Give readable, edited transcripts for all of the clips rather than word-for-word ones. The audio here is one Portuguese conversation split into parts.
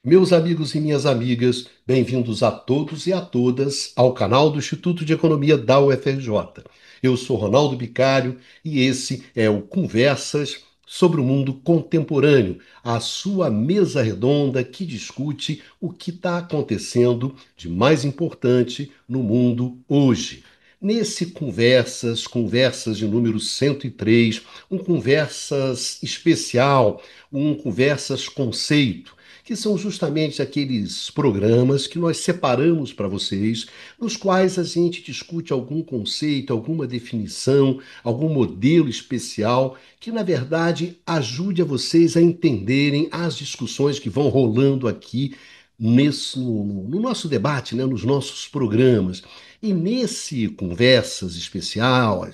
Meus amigos e minhas amigas, bem-vindos a todos e a todas ao canal do Instituto de Economia da UFRJ. Eu sou Ronaldo Bicário e esse é o Conversas sobre o Mundo Contemporâneo, a sua mesa redonda que discute o que está acontecendo de mais importante no mundo hoje. Nesse Conversas de número 103, um Conversas especial, um Conversas conceito, que são justamente aqueles programas que nós separamos para vocês, nos quais a gente discute algum conceito, alguma definição, algum modelo especial que, na verdade, ajude a vocês a entenderem as discussões que vão rolando aqui no nosso debate, né, nos nossos programas. E nesse Conversas Especial,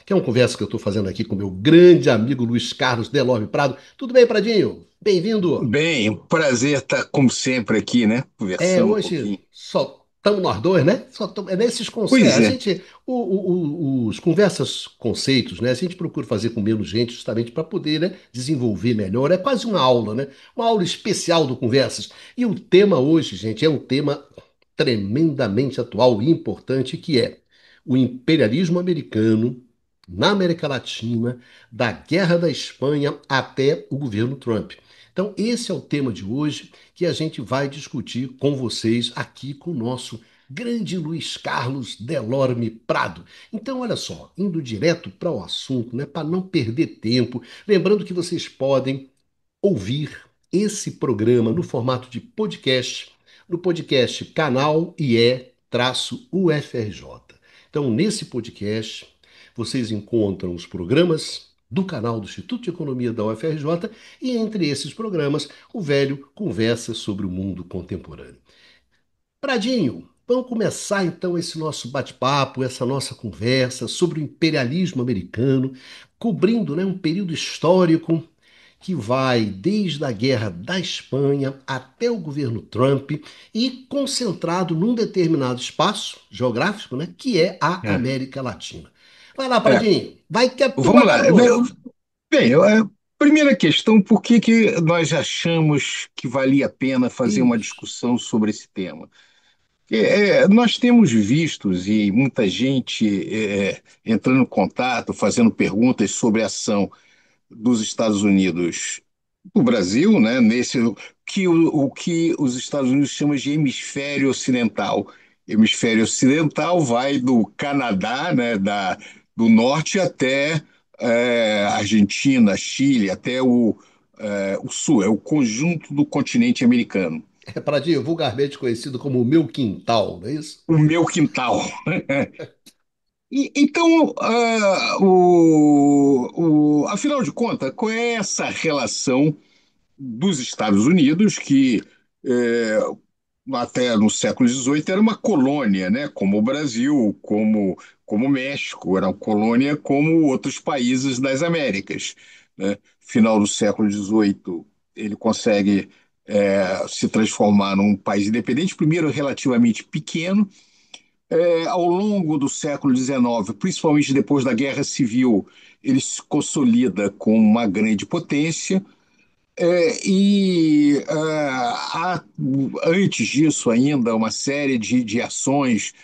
que é uma conversa que eu estou fazendo aqui com meu grande amigo Luiz Carlos Delorme Prado. Tudo bem, Pradinho? Bem-vindo. Bem, prazer estar, como sempre, aqui, né? Conversando um Hoje pouquinho. só estamos nós dois, né? É nesses conceitos. Pois A é. gente, os conversas conceitos, né? A gente procura fazer com menos gente, justamente para poder, né, desenvolver melhor. É quase uma aula, né? Uma aula especial do Conversas. E o tema hoje, gente, é um tema tremendamente atual e importante, que é o imperialismo americano na América Latina, da Guerra da Espanha até o governo Trump. Então, esse é o tema de hoje que a gente vai discutir com vocês aqui com o nosso grande Luiz Carlos Delorme Prado. Então, olha só, indo direto para o assunto, né, para não perder tempo, lembrando que vocês podem ouvir esse programa no formato de podcast, no podcast Canal IE-UFRJ. Então, nesse podcast, vocês encontram os programas do canal do Instituto de Economia da UFRJ e, entre esses programas, o velho Conversa sobre o Mundo Contemporâneo. Pradinho, vamos começar então esse nosso bate-papo, essa nossa conversa sobre o imperialismo americano, cobrindo, né, um período histórico que vai desde a Guerra da Espanha até o governo Trump e concentrado num determinado espaço geográfico, né, que é a É, América Latina. Vai lá, é. Pradinho, vai que é tua, Vamos lá. garoto! Bem, primeira questão, por que que nós achamos que valia a pena fazer uma Isso. discussão sobre esse tema? Nós temos vistos e muita gente entrando em contato, fazendo perguntas sobre a ação dos Estados Unidos do Brasil, né, o que os Estados Unidos chamam de hemisfério ocidental. Hemisfério ocidental vai do Canadá, né, do norte até Argentina, Chile, até o sul, é o conjunto do continente americano. É, Pradinho, vulgarmente conhecido como o meu quintal, não é isso? O meu quintal. Então, afinal de contas, qual é essa relação dos Estados Unidos, que é, até no século XVIII era uma colônia, né? Como o Brasil, como o México, era uma colônia como outros países das Américas, né? Final do século XVIII, ele consegue se transformar num país independente, primeiro relativamente pequeno. Ao longo do século XIX, principalmente depois da Guerra Civil, ele se consolida como uma grande potência. Há, antes disso ainda, uma série de ações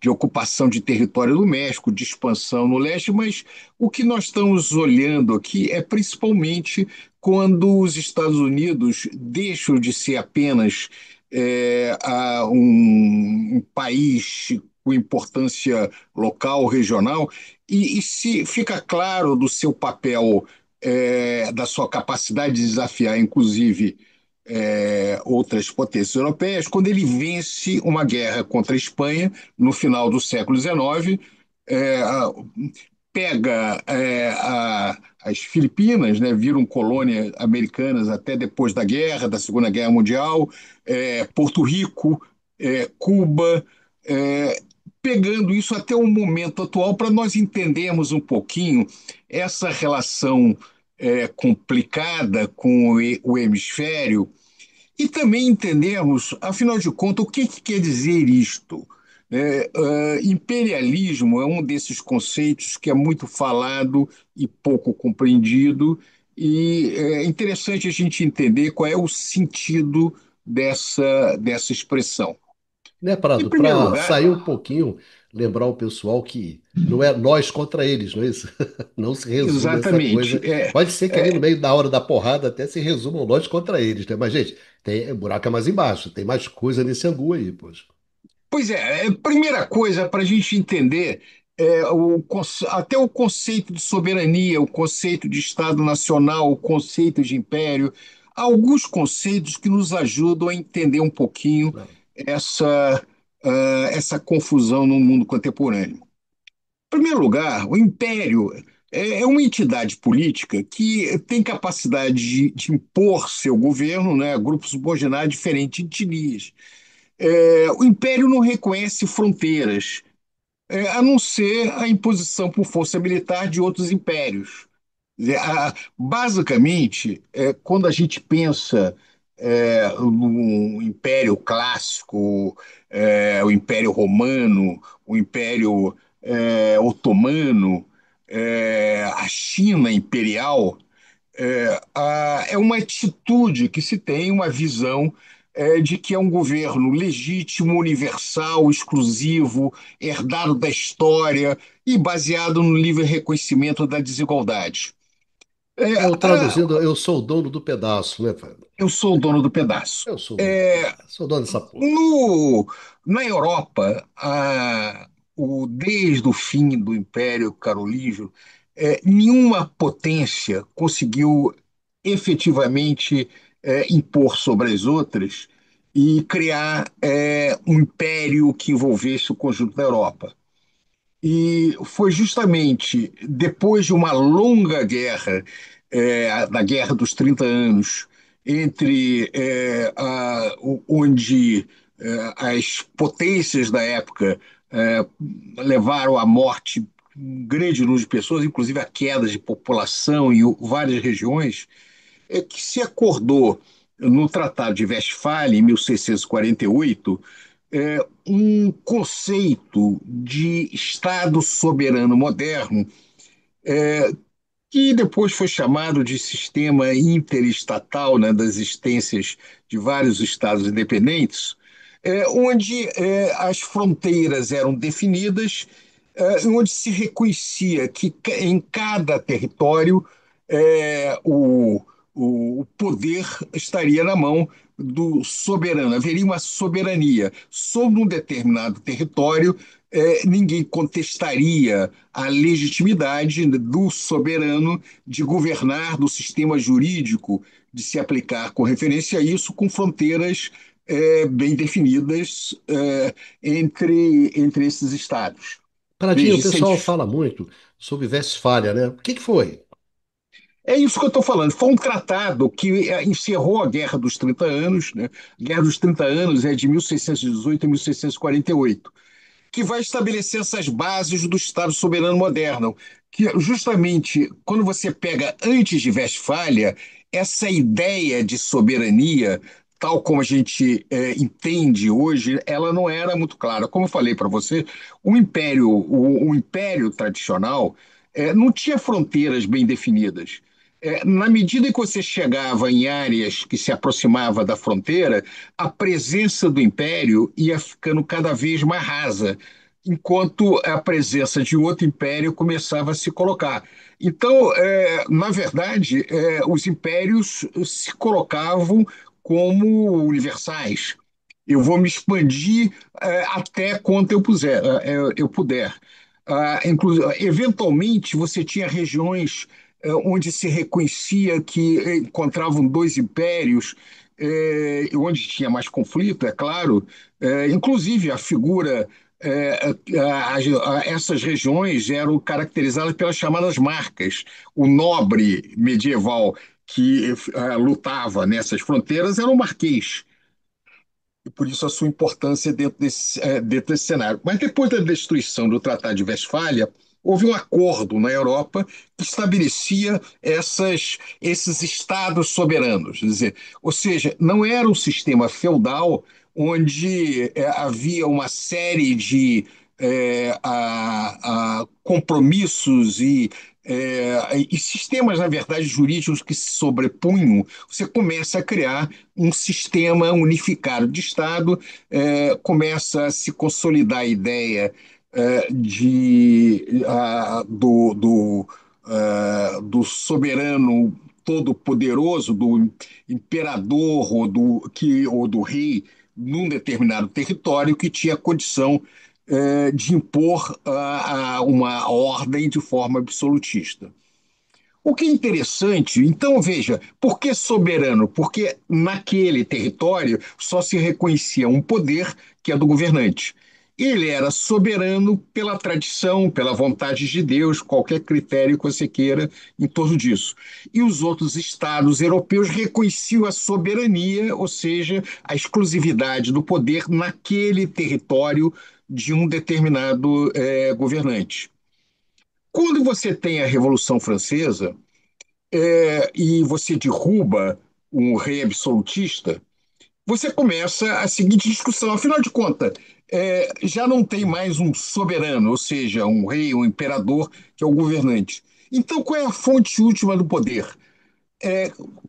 de ocupação de território do México, de expansão no leste, mas o que nós estamos olhando aqui é principalmente quando os Estados Unidos deixam de ser apenas um país com importância local, regional, e se fica claro do seu papel, da sua capacidade de desafiar, inclusive, outras potências europeias, quando ele vence uma guerra contra a Espanha no final do século XIX, é, pega as Filipinas, né, viram colônias americanas até depois da guerra, da Segunda Guerra Mundial, Porto Rico, Cuba, é, pegando isso até o momento atual para nós entendermos um pouquinho essa relação complicada com o hemisfério e também entendermos, afinal de contas, o que, que quer dizer isto. Imperialismo é um desses conceitos que é muito falado e pouco compreendido, E é interessante a gente entender qual é o sentido dessa expressão. Né, Em Prado? primeiro Para lugar, sair um pouquinho, lembrar o pessoal que não é nós contra eles, não é isso? Não se resume essa exatamente, coisa. Pode ser que ali no meio da hora da porrada até se resumam nós contra eles, né? Mas, gente, o buraco é mais embaixo, tem mais coisa nesse angu aí, poxa. pois é, primeira coisa para a gente entender até o conceito de soberania, o conceito de Estado Nacional, o conceito de império, há alguns conceitos que nos ajudam a entender um pouquinho Não. essa, essa confusão no mundo contemporâneo. Em primeiro lugar, o império é uma entidade política que tem capacidade de impor seu governo, né, a grupos subordinados de diferentes etnias. O império não reconhece fronteiras, a não ser a imposição por força militar de outros impérios. Quer dizer, basicamente, quando a gente pensa no Império Clássico, o Império Romano, o Império Otomano, a China Imperial, é uma atitude que se tem, uma visão de que é um governo legítimo, universal, exclusivo, herdado da história e baseado no livre reconhecimento da desigualdade. É, Eu a- traduzindo, eu sou o dono do pedaço, né, Fábio? eu sou o dono do pedaço. Eu sou o dono do pedaço, sou o dono dessa porra. No, Na Europa, desde o fim do Império Carolíngio, nenhuma potência conseguiu efetivamente impor sobre as outras e criar um império que envolvesse o conjunto da Europa. E foi justamente depois de uma longa guerra, da Guerra dos 30 Anos, onde as potências da época é, levaram à morte um grande número de pessoas, inclusive a queda de população em várias regiões, é que se acordou no Tratado de Westfália, em 1648, um conceito de Estado soberano moderno, que depois foi chamado de sistema interestatal, né, das existências de vários estados independentes, onde as fronteiras eram definidas, onde se reconhecia que em cada território o poder estaria na mão do soberano, haveria uma soberania sobre um determinado território. Ninguém contestaria a legitimidade do soberano de governar, do sistema jurídico de se aplicar com referência a isso, com fronteiras bem definidas entre esses estados. Pradinho, o Veja, isso é, pessoal fala muito sobre Westfália, né? O que que foi? é isso que eu estou falando. Foi um tratado que encerrou a Guerra dos 30 Anos, né? A Guerra dos 30 Anos é de 1618 a 1648, que vai estabelecer essas bases do Estado soberano moderno, que justamente quando você pega antes de Westfália, essa ideia de soberania, tal como a gente entende hoje, ela não era muito clara. Como eu falei para você, o império tradicional não tinha fronteiras bem definidas. Na medida em que você chegava em áreas que se aproximava da fronteira, a presença do império ia ficando cada vez mais rasa, enquanto a presença de outro império começava a se colocar. Então, na verdade, os impérios se colocavam como universais. Eu vou me expandir até quanto eu puder. Eventualmente, você tinha regiões onde se reconhecia que encontravam dois impérios, onde tinha mais conflito, é claro. Inclusive, a figura. Essas regiões eram caracterizadas pelas chamadas marcas. O nobre medieval que lutava nessas fronteiras era o marquês, e por isso a sua importância dentro desse cenário. Mas depois da destruição do Tratado de Westfália, houve um acordo na Europa que estabelecia esses estados soberanos. Quer dizer, ou seja, não era um sistema feudal onde havia uma série de compromissos e sistemas, na verdade, jurídicos que se sobrepunham, você começa a criar um sistema unificado de Estado, começa a se consolidar a ideia do soberano todo-poderoso, do imperador ou do rei num determinado território que tinha condição de impor uma ordem de forma absolutista. O que é interessante, então veja, por que soberano? Porque naquele território só se reconhecia um poder que é do governante. Ele era soberano pela tradição, pela vontade de Deus, qualquer critério que você queira em torno disso. E os outros estados europeus reconheciam a soberania, ou seja, a exclusividade do poder naquele território de um determinado governante. Quando você tem a Revolução Francesa, e você derruba um rei absolutista, você começa a seguinte discussão. Afinal de contas, já não tem mais um soberano, ou seja, um rei, um imperador, que é o governante. Então, qual é a fonte última do poder?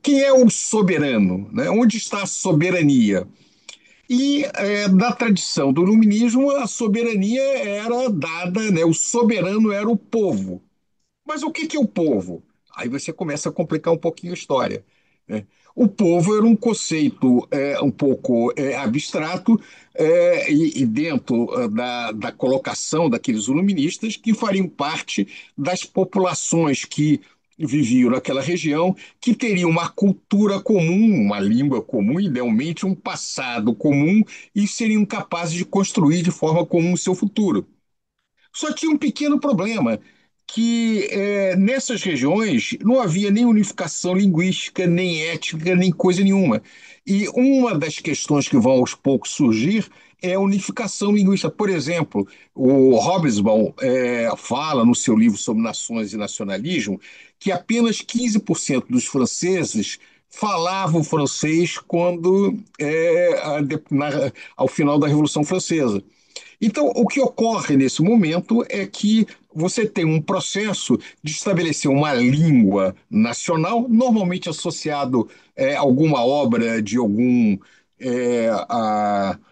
Quem é o soberano? Né? Onde está a soberania? E na tradição do iluminismo, a soberania era dada, né? O soberano era o povo. Mas o que é o povo? Aí você começa a complicar um pouquinho a história, né? O povo era um conceito um pouco abstrato e dentro da colocação daqueles iluministas que fariam parte das populações que viviam naquela região, que teriam uma cultura comum, uma língua comum, idealmente um passado comum, e seriam capazes de construir de forma comum o seu futuro. Só tinha um pequeno problema, que nessas regiões não havia nem unificação linguística, nem étnica, nem coisa nenhuma. E uma das questões que vão aos poucos surgir é a unificação linguística. Por exemplo, o Hobsbawm fala no seu livro sobre nações e nacionalismo que apenas 15% dos franceses falavam francês quando ao final da Revolução Francesa. Então, o que ocorre nesse momento é que você tem um processo de estabelecer uma língua nacional, normalmente associado a alguma obra de algum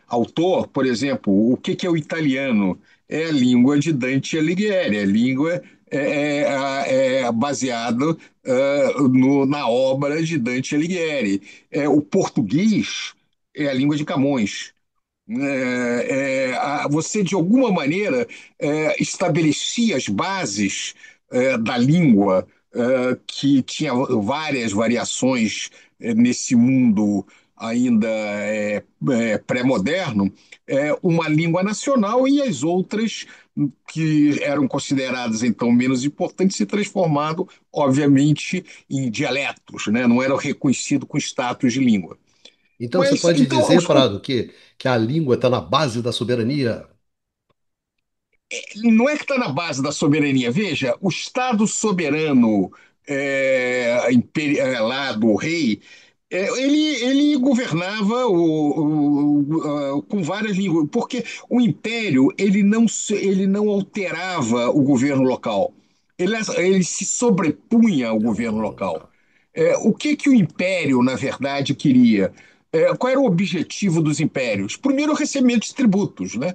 autor, por exemplo, o que é o italiano? É a língua de Dante Alighieri, a língua baseada na obra de Dante Alighieri. O português é a língua de Camões. Você, de alguma maneira, estabelecia as bases da língua, que tinha várias variações nesse mundo ainda pré-moderno, uma língua nacional e as outras que eram consideradas então menos importantes se transformaram, obviamente, em dialetos, né? Não eram reconhecidos com status de língua. Então você Mas pode então dizer, Parado, que a língua está na base da soberania? não é que está na base da soberania. Veja, o Estado soberano lá do rei, ele governava com várias línguas, porque o império ele não alterava o governo local, ele se sobrepunha ao governo local. O que o império, na verdade, queria? Qual era o objetivo dos impérios? Primeiro, o recebimento de tributos, né?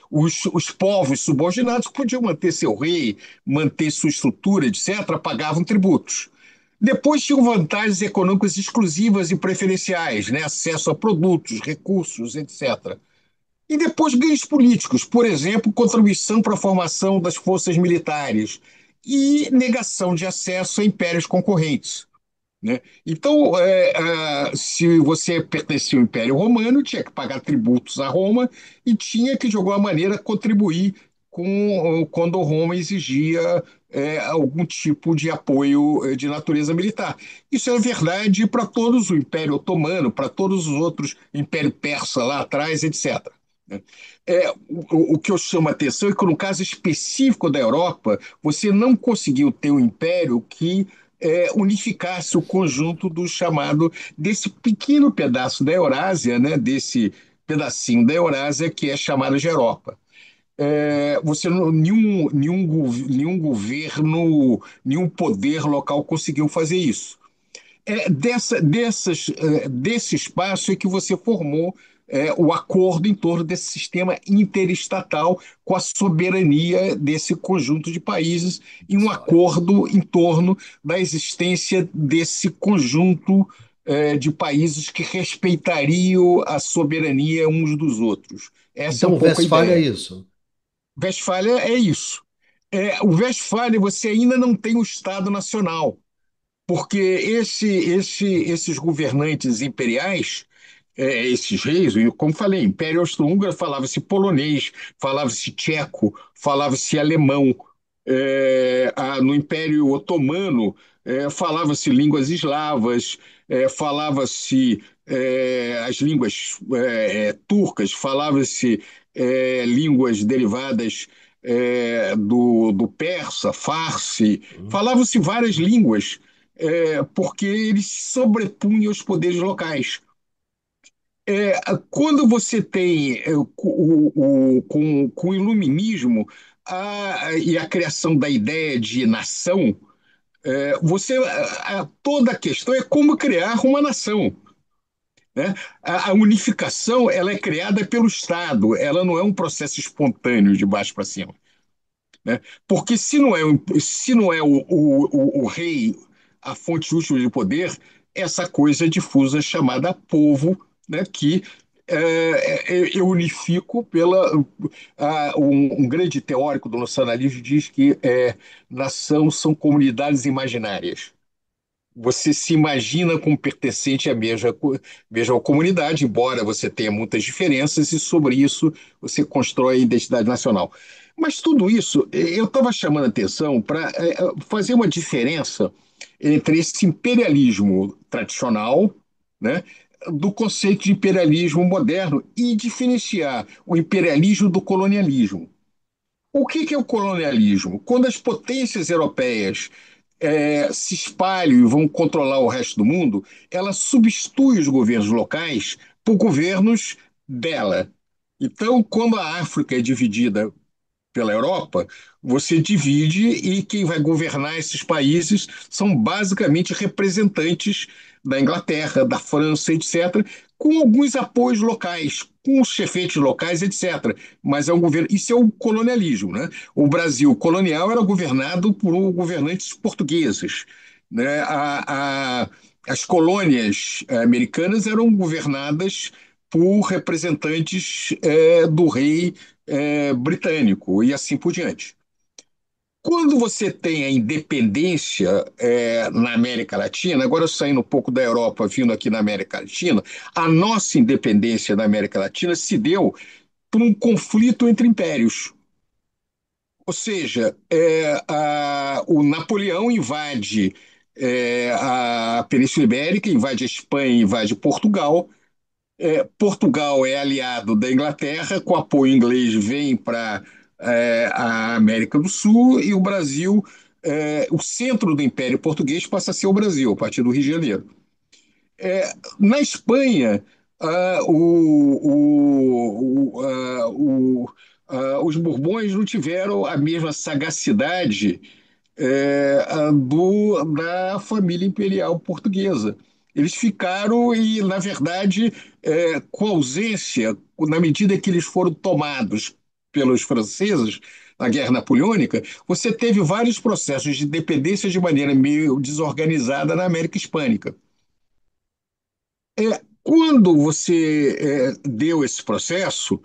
Os povos subordinados podiam manter seu rei, manter sua estrutura, etc., pagavam tributos. Depois tinham vantagens econômicas exclusivas e preferenciais, né? Acesso a produtos, recursos, etc. E depois ganhos políticos, por exemplo, contribuição para a formação das forças militares e negação de acesso a impérios concorrentes, né? Então, se você pertencia ao Império Romano, tinha que pagar tributos a Roma e tinha que, de alguma maneira, contribuir quando Roma exigia algum tipo de apoio de natureza militar. Isso é verdade para todos, o Império Otomano, para todos os outros, Império Persa lá atrás, etc. né? O que eu chamo a atenção é que, no caso específico da Europa, você não conseguiu ter um império que unificasse o conjunto do chamado, desse pequeno pedaço da Eurásia, né, desse pedacinho da Eurásia que é chamado de Europa. nenhum governo, nenhum poder local conseguiu fazer isso. Desse espaço é que você formou o acordo em torno desse sistema interestatal com a soberania desse conjunto de países e um Certo. acordo em torno da existência desse conjunto de países que respeitariam a soberania uns dos outros. Essa é um Então, pouco a Westfália é ideia. isso. Westfália é isso. O Westfália você ainda não tem o Estado Nacional. Porque esses governantes imperiais, esses reis, como falei, Império Austro-Húngaro falava-se polonês, falava-se tcheco, falava-se alemão. No Império Otomano, falava-se línguas eslavas, falava-se as línguas turcas, falava-se línguas derivadas do persa, farsi, falava-se várias línguas porque eles se sobrepunham aos poderes locais. Quando você tem com o iluminismo e a criação da ideia de nação, toda a questão é como criar uma nação. Né? A unificação ela é criada pelo Estado, ela não é um processo espontâneo de baixo para cima. Né? Porque se não é o rei a fonte última de poder, essa coisa difusa chamada povo, né, que eu unifico um grande teórico do nacionalismo diz que nação são comunidades imaginárias. Você se imagina como pertencente à mesma comunidade, embora você tenha muitas diferenças, e sobre isso você constrói a identidade nacional. Mas tudo isso, eu estava chamando a atenção para fazer uma diferença entre esse imperialismo tradicional, né, do conceito de imperialismo moderno e diferenciar o imperialismo do colonialismo. O que é o colonialismo? Quando as potências europeias se espalham e vão controlar o resto do mundo, ela substitui os governos locais por governos dela. Então, quando a África é dividida pela Europa, você divide e quem vai governar esses países são basicamente representantes da Inglaterra, da França, etc., com alguns apoios locais, com os chefeiros locais, etc. Mas é um governo. Isso é o colonialismo, né? O Brasil colonial era governado por governantes portugueses, né? As colônias americanas eram governadas por representantes do rei britânico e assim por diante. Quando você tem a independência na América Latina, agora saindo um pouco da Europa, vindo aqui na América Latina, a nossa independência na América Latina se deu por um conflito entre impérios. Ou seja, o Napoleão invade a Península Ibérica, invade a Espanha, invade Portugal. Portugal é aliado da Inglaterra, com apoio inglês vem para a América do Sul e o Brasil, o centro do Império Português passa a ser o Brasil, a partir do Rio de Janeiro. Na Espanha, ah, os Bourbons não tiveram a mesma sagacidade da família imperial portuguesa. Eles ficaram e, na verdade, com ausência, na medida que eles foram tomados pelos franceses na Guerra Napoleônica, você teve vários processos de independência de maneira meio desorganizada na América Hispânica. Quando você deu esse processo,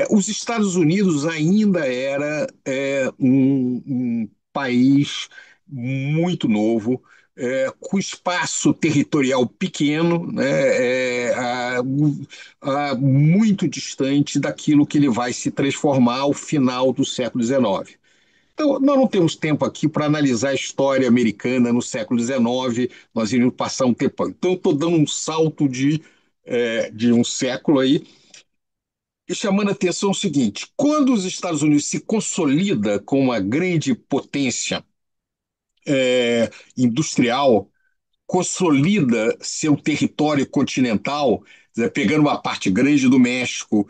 os Estados Unidos ainda era um país muito novo, com espaço territorial pequeno, né, muito distante daquilo que ele vai se transformar ao final do século XIX. Então, nós não temos tempo aqui para analisar a história americana no século XIX, nós iríamos passar um tempão. Então, eu estou dando um salto de um século aí e chamando a atenção o seguinte: quando os Estados Unidos se consolida como uma grande potência industrial, consolida seu território continental, pegando uma parte grande do México,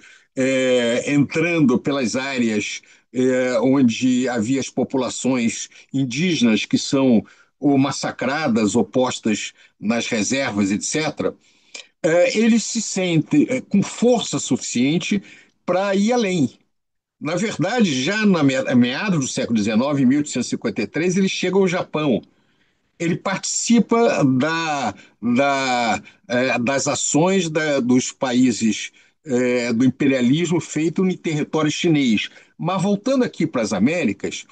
entrando pelas áreas onde havia as populações indígenas que são ou massacradas ou postas nas reservas, etc., ele se sente com força suficiente para ir além. Na verdade, já na meados do século XIX, em 1853, ele chega ao Japão. Ele participa das ações dos países do imperialismo feito em território chinês. Mas voltando aqui para as Américas,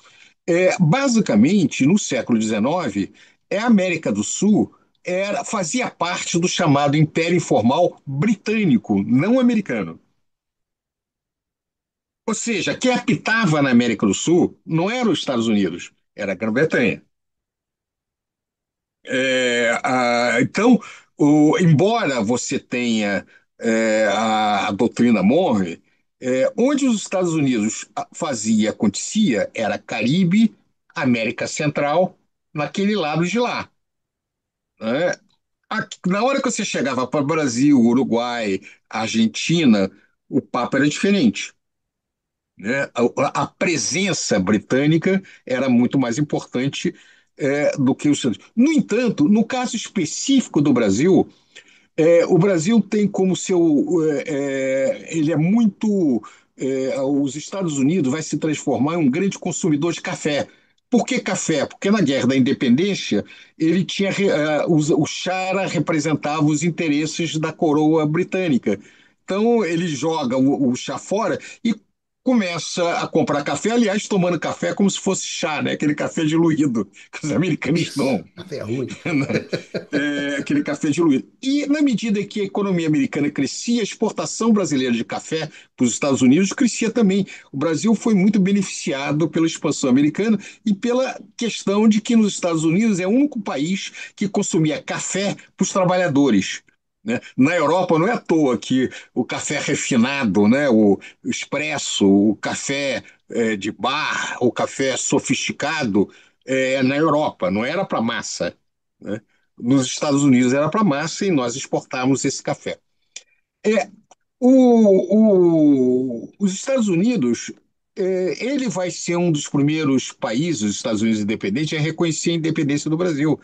basicamente, no século XIX, a América do Sul fazia parte do chamado Império Informal Britânico, não americano. Ou seja, quem apitava na América do Sul não era os Estados Unidos, era a Grã-Bretanha. Então, embora você tenha a doutrina Monroe, onde os Estados Unidos fazia, acontecia, era Caribe, América Central, naquele lado de lá, né? Na hora que você chegava para Brasil, Uruguai, Argentina, o papo era diferente, né? A presença britânica era muito mais importante do que os Estados Unidos. No entanto, no caso específico do Brasil, o Brasil tem como seu. Ele é muito. Os Estados Unidos vai se transformar em um grande consumidor de café. Por que café? Porque na Guerra da Independência ele tinha o Chara representava os interesses da coroa britânica. Então ele joga o chá fora e começa a comprar café, aliás, tomando café como se fosse chá, né? Aquele café diluído que os americanos Isso, tomam. café ruim. Aquele café diluído. E na medida que a economia americana crescia, a exportação brasileira de café para os Estados Unidos crescia também. O Brasil foi muito beneficiado pela expansão americana e pela questão de que nos Estados Unidos é o único país que consumia café para os trabalhadores. Né? Na Europa não é à toa que o café refinado, né? O expresso, o café de bar, o café sofisticado na Europa, não era para massa, né? Nos Estados Unidos era para massa e nós exportávamos esse café. É, os Estados Unidos, ele vai ser um dos primeiros países, os Estados Unidos independentes, a reconhecer a independência do Brasil.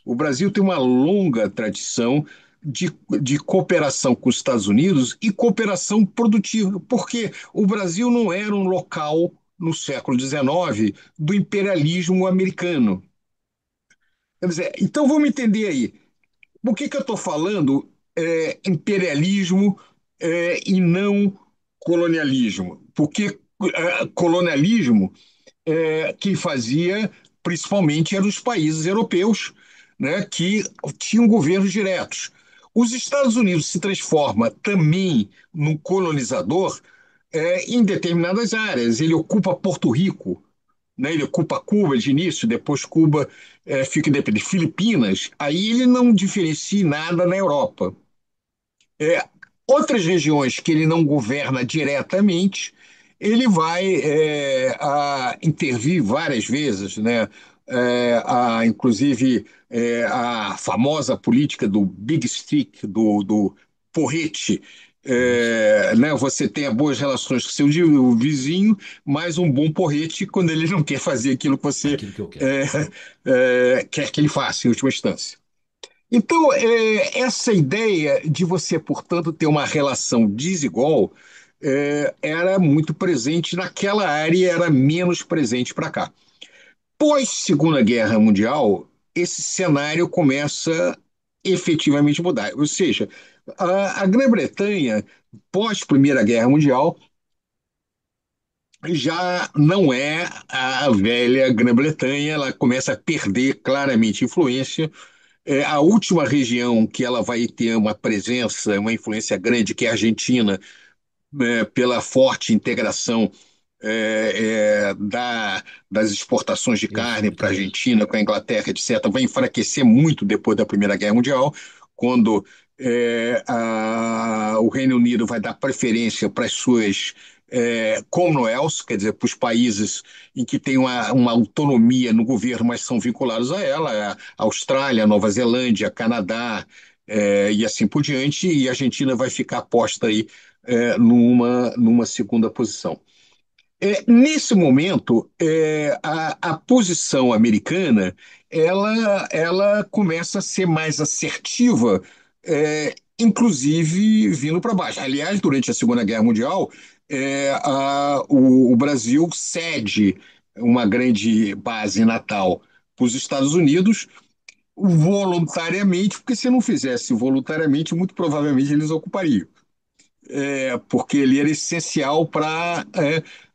O Brasil tem uma longa tradição de, de cooperação com os Estados Unidos e cooperação produtiva, porque o Brasil não era um local, no século XIX, do imperialismo americano. Quer dizer, então vamos entender aí. Por que eu estou falando imperialismo e não colonialismo? Porque colonialismo, quem fazia principalmente eram os países europeus, né, que tinham governos diretos. Os Estados Unidos se transforma também num colonizador em determinadas áreas. Ele ocupa Porto Rico, né? Ele ocupa Cuba de início, depois Cuba fica independente. Filipinas, aí ele não diferencia nada na Europa. É, outras regiões que ele não governa diretamente, ele vai a intervir várias vezes, né? Inclusive a famosa política do Big Stick, do porrete. Isso. Né, você tem boas relações com seu vizinho, mas um bom porrete quando ele não quer fazer aquilo que você Aquilo que eu quero. é, quer que ele faça, em última instância. Então, essa ideia de você, portanto, ter uma relação desigual era muito presente naquela área e era menos presente para cá. Pós Segunda Guerra Mundial, esse cenário começa efetivamente a mudar. Ou seja, a Grã-Bretanha, pós Primeira Guerra Mundial, já não é a velha Grã-Bretanha, ela começa a perder claramente influência. A última região que ela vai ter uma presença, uma influência grande, que é a Argentina, pela forte integração das exportações de carne para a Exatamente. Argentina, com a Inglaterra, etc., vai enfraquecer muito depois da Primeira Guerra Mundial, quando o Reino Unido vai dar preferência para as suas Commonwealth, quer dizer, para os países em que tem uma autonomia no governo, mas são vinculados a ela, a Austrália, Nova Zelândia, Canadá, e assim por diante, e a Argentina vai ficar posta aí numa segunda posição. Nesse momento, a posição americana ela começa a ser mais assertiva, inclusive vindo para baixo. Aliás, durante a Segunda Guerra Mundial, o Brasil cede uma grande base natal para os Estados Unidos voluntariamente, porque se não fizesse voluntariamente, muito provavelmente eles ocupariam, porque ele era essencial para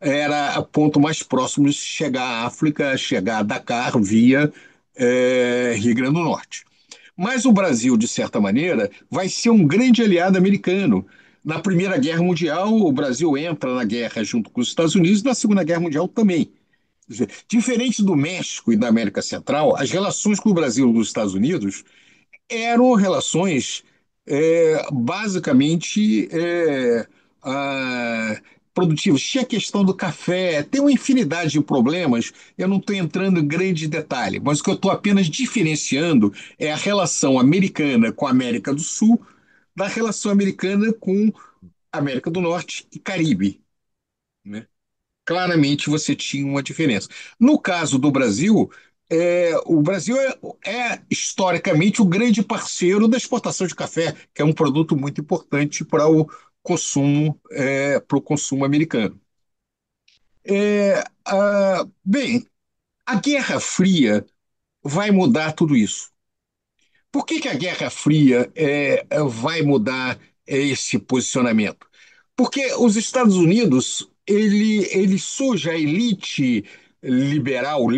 era o ponto mais próximo de chegar à África, chegar a Dakar via Rio Grande do Norte. Mas o Brasil, de certa maneira, vai ser um grande aliado americano. Na Primeira Guerra Mundial, o Brasil entra na guerra junto com os Estados Unidos, na Segunda Guerra Mundial também. Quer dizer, diferente do México e da América Central, as relações com o Brasil e os Estados Unidos eram relações basicamente produtivas. Tinha a questão do café, tem uma infinidade de problemas, eu não estou entrando em grande detalhe, mas o que eu estou apenas diferenciando é a relação americana com a América do Sul da relação americana com a América do Norte e Caribe, né? Claramente você tinha uma diferença. No caso do Brasil, o Brasil é historicamente o grande parceiro da exportação de café, que é um produto muito importante para o consumo americano. Bem, a Guerra Fria vai mudar tudo isso. Por que a Guerra Fria vai mudar esse posicionamento? Porque os Estados Unidos, ele surge, a elite liberal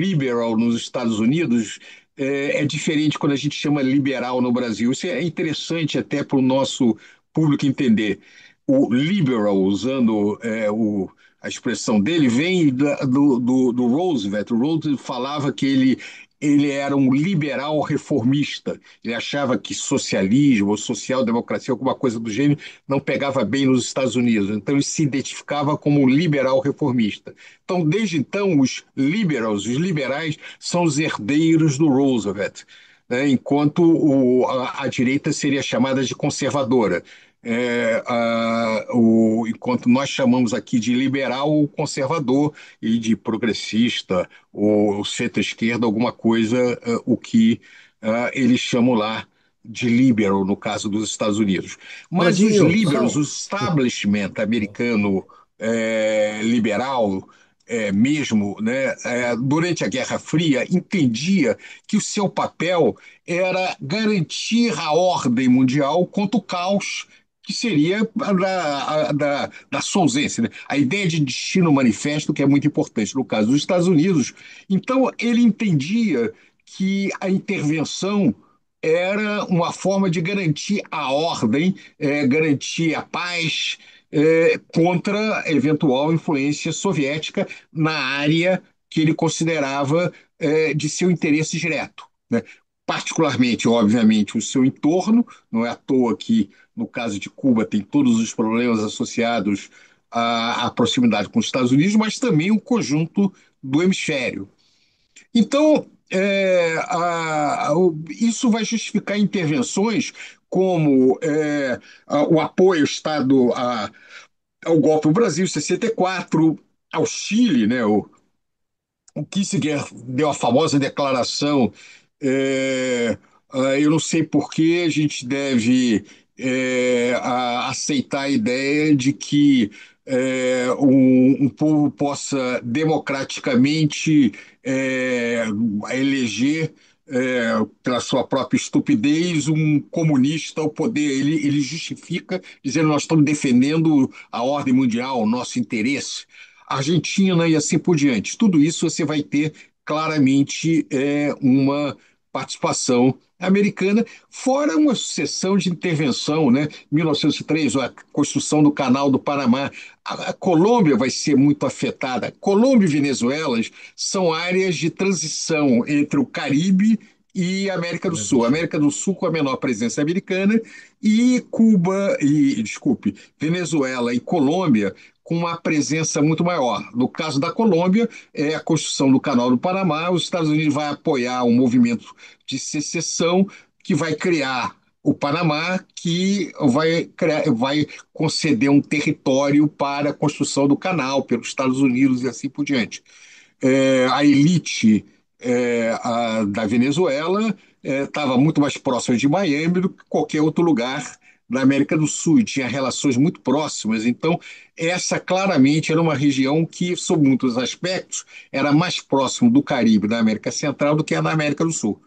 nos Estados Unidos, é diferente quando a gente chama liberal no Brasil. Isso é interessante até para o nosso público entender. O liberal, usando a expressão dele, vem do Roosevelt. O Roosevelt falava que ele era um liberal reformista. Ele achava que socialismo ou social-democracia, alguma coisa do gênero, não pegava bem nos Estados Unidos. Então, ele se identificava como um liberal reformista. Então, desde então, os liberais, são os herdeiros do Roosevelt, né? Enquanto a direita seria chamada de conservadora. Enquanto nós chamamos aqui de liberal ou conservador e de progressista ou centro-esquerda, alguma coisa, o que eles chamam lá de liberal, no caso dos Estados Unidos. Mas os Bradinho, liberals, o só. establishment americano liberal, mesmo, né, durante a Guerra Fria, entendia que o seu papel era garantir a ordem mundial contra o caos que seria da sua ausência, né? A ideia de destino manifesto, que é muito importante no caso dos Estados Unidos. Então, ele entendia que a intervenção era uma forma de garantir a ordem, garantir a paz, contra eventual influência soviética na área que ele considerava de seu interesse direto, né? Particularmente, obviamente, o seu entorno, não é à toa que, no caso de Cuba, tem todos os problemas associados à proximidade com os Estados Unidos, mas também o conjunto do hemisfério. Então, isso vai justificar intervenções como o apoio ao Estado ao golpe do Brasil, em 64, ao Chile, né? O Kissinger deu a famosa declaração. é, eu não sei por que a gente deve aceitar a ideia de que um povo possa democraticamente eleger, pela sua própria estupidez, um comunista ao poder. Ele justifica dizendo: nós estamos defendendo a ordem mundial, o nosso interesse. Argentina e assim por diante. Tudo isso você vai ter claramente uma participação americana, fora uma sucessão de intervenção, né? 1903, a construção do Canal do Panamá. A Colômbia vai ser muito afetada. Colômbia e Venezuela são áreas de transição entre o Caribe e a América do América do Sul. A Sul. América do Sul com a menor presença americana e Cuba e, desculpe, Venezuela e Colômbia com uma presença muito maior. No caso da Colômbia, é a construção do Canal do Panamá. Os Estados Unidos vai apoiar um movimento de secessão que vai criar o Panamá, que vai conceder um território para a construção do canal pelos Estados Unidos e assim por diante. A elite da Venezuela estava muito mais próxima de Miami do que qualquer outro lugar da América do Sul e tinha relações muito próximas. Então, essa claramente era uma região que, sob muitos aspectos, era mais próximo do Caribe, da América Central, do que a da América do Sul.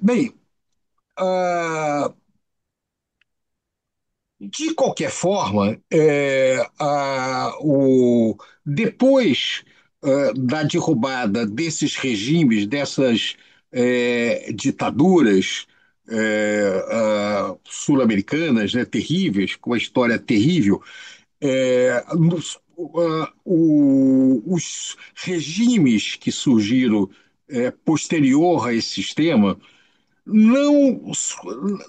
Bem, ah, de qualquer forma, depois da derrubada desses regimes, dessas ditaduras sul-americanas, né, terríveis, com uma história terrível, os regimes que surgiram posterior a esse sistema não,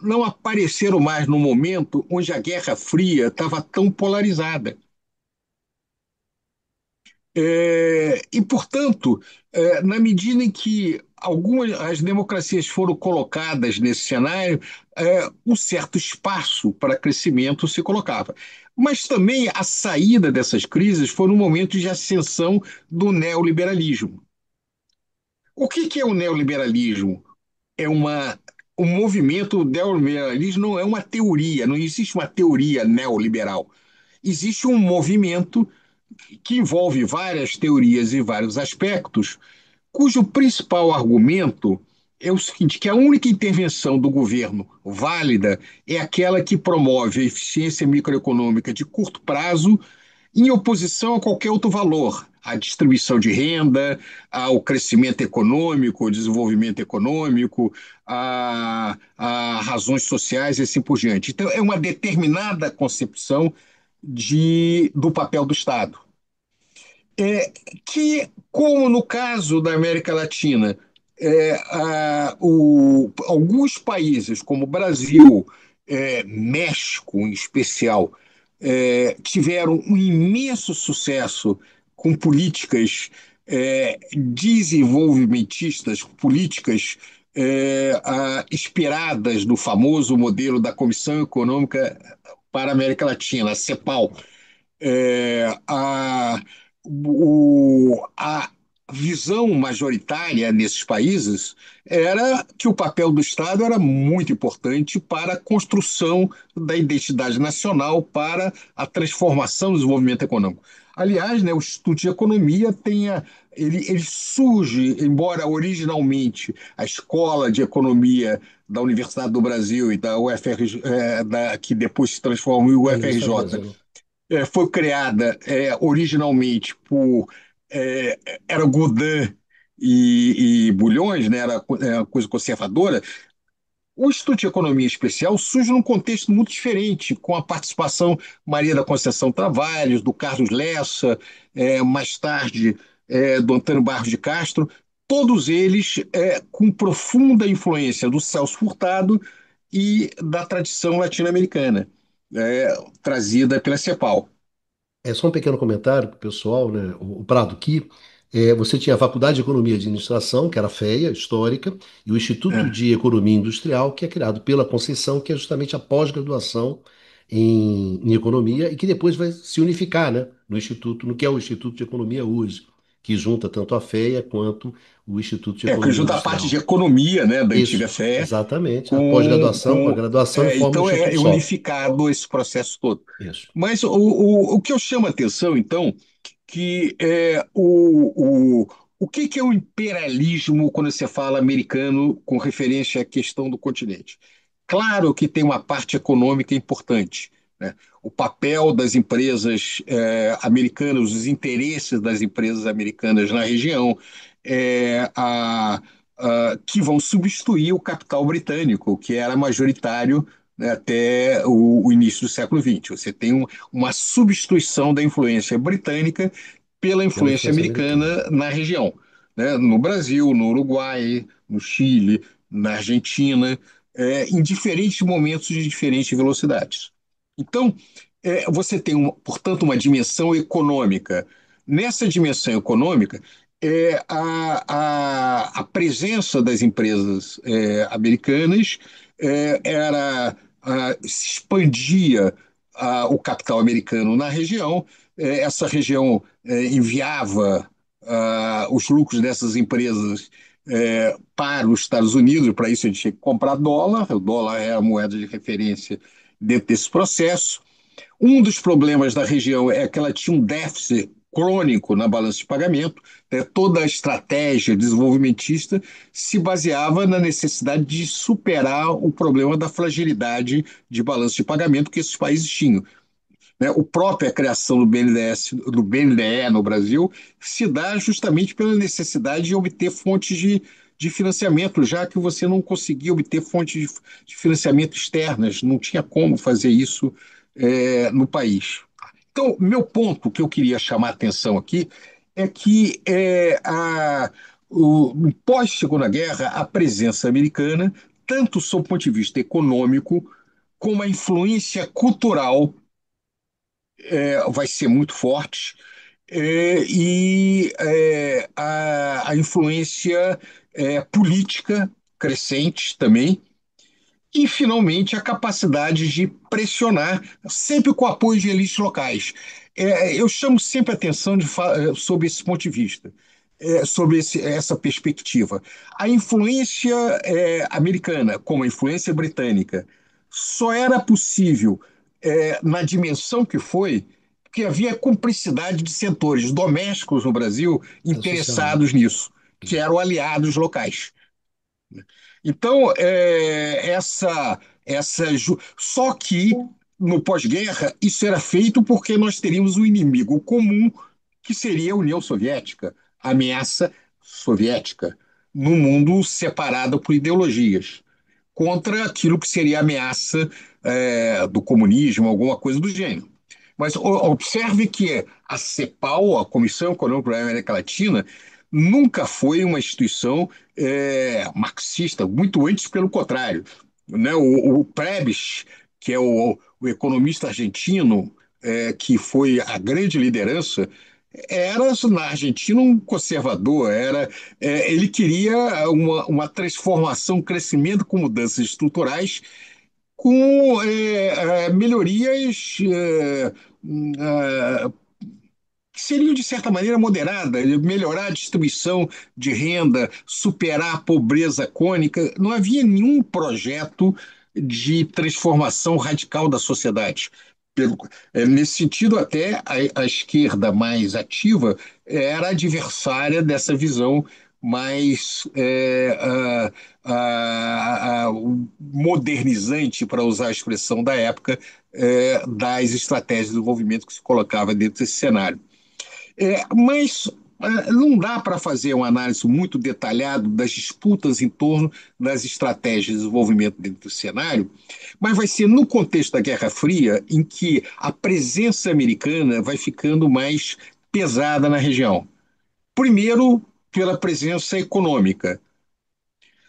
não apareceram mais no momento onde a Guerra Fria estava tão polarizada. Portanto, na medida em que algumas as democracias foram colocadas nesse cenário, um certo espaço para crescimento se colocava. Mas também a saída dessas crises foi no momento de ascensão do neoliberalismo. O que é o neoliberalismo? É um movimento. O neoliberalismo não é uma teoria, não existe uma teoria neoliberal. Existe um movimento que envolve várias teorias e vários aspectos, cujo principal argumento é o seguinte, que a única intervenção do governo válida é aquela que promove a eficiência microeconômica de curto prazo em oposição a qualquer outro valor, à distribuição de renda, ao crescimento econômico, ao desenvolvimento econômico, a razões sociais e assim por diante. Então, é uma determinada concepção do papel do Estado. Que, como no caso da América Latina, alguns países, como o Brasil, México em especial, tiveram um imenso sucesso com políticas desenvolvimentistas, políticas inspiradas no famoso modelo da Comissão Econômica para a América Latina, a CEPAL. É, a visão majoritária nesses países era que o papel do Estado era muito importante para a construção da identidade nacional, para a transformação do desenvolvimento econômico. Aliás, né, o Instituto de Economia ele surge, embora originalmente a Escola de Economia da Universidade do Brasil e da UFRJ, que depois se transformou em Da Universidade do UFRJ, Brasil. foi criada originalmente por era Godin e Bulhões, né, era uma coisa conservadora. O Instituto de Economia Especial surge num contexto muito diferente, com a participação Maria da Conceição Travassos, do Carlos Lessa, mais tarde do Antônio Barros de Castro, todos eles com profunda influência do Celso Furtado e da tradição latino-americana, trazida pela CEPAL. É só um pequeno comentário pro pessoal, né? O Prado, que você tinha a Faculdade de Economia e Administração, que era FEA, histórica, e o Instituto É. de Economia Industrial, que é criado pela Conceição, que é justamente a pós-graduação em economia e que depois vai se unificar, né, no Instituto, no que é o Instituto de Economia hoje, que junta tanto a FEA quanto o Instituto de Que Economia junta a parte de Industrial. economia, né, da antiga Isso, fé, exatamente. A pós-graduação com a graduação e forma o então Instituto é só. unificado esse processo todo. Isso. Mas o que eu chamo a atenção, então, que o que é o imperialismo quando você fala americano com referência à questão do continente? Claro que tem uma parte econômica importante, né? O papel das empresas americanas, os interesses das empresas americanas na região, é, a, que vão substituir o capital britânico, que era majoritário, né, até o início do século XX. Você tem uma substituição da influência britânica pela Pela influência influência americana. americana na região, né? No Brasil, no Uruguai, no Chile, na Argentina, em diferentes momentos de diferentes velocidades. Então, você tem, portanto, uma dimensão econômica. Nessa dimensão econômica, a presença das empresas americanas se expandia o capital americano na região. Essa região enviava os lucros dessas empresas para os Estados Unidos. Para isso a gente tinha que comprar dólar. O dólar é a moeda de referência dentro desse processo. Um dos problemas da região é que ela tinha um déficit crônico na balança de pagamento, né? Toda a estratégia desenvolvimentista se baseava na necessidade de superar o problema da fragilidade de balança de pagamento que esses países tinham, né? A própria criação do BNDE no Brasil se dá justamente pela necessidade de obter fontes de financiamento, já que você não conseguia obter fontes de financiamento externas, não tinha como fazer isso no país. Então, meu ponto que eu queria chamar a atenção aqui é que no pós-Segunda Guerra, a presença americana, tanto sob o ponto de vista econômico, como a influência cultural vai ser muito forte, a influência política crescente também, e, finalmente, a capacidade de pressionar, sempre com o apoio de elites locais. Eu chamo sempre a atenção sobre esse ponto de vista, sobre essa perspectiva. A influência americana, como a influência britânica, só era possível na dimensão que foi, porque havia cumplicidade de setores domésticos no Brasil Associados. interessados nisso, que eram aliados locais. Então, só que no pós-guerra isso era feito porque nós teríamos um inimigo comum, que seria a União Soviética, a ameaça soviética, no mundo separado por ideologias, contra aquilo que seria a ameaça do comunismo, alguma coisa do gênero. Mas observe que a CEPAL, a Comissão Econômica da América Latina, nunca foi uma instituição marxista, muito antes pelo contrário. Né? O Prebisch, que é o economista argentino, que foi a grande liderança, era na Argentina um conservador, ele queria uma transformação, um crescimento com mudanças estruturais, com melhorias que seriam, de certa maneira, moderadas, melhorar a distribuição de renda, superar a pobreza crônica. Não havia nenhum projeto de transformação radical da sociedade. Nesse sentido, até a esquerda mais ativa era adversária dessa visão mais modernizante, para usar a expressão da época, das estratégias de desenvolvimento que se colocava dentro desse cenário. Mas não dá para fazer uma análise muito detalhada das disputas em torno das estratégias de desenvolvimento dentro do cenário, mas vai ser no contexto da Guerra Fria em que a presença americana vai ficando mais pesada na região. Primeiro, pela presença econômica.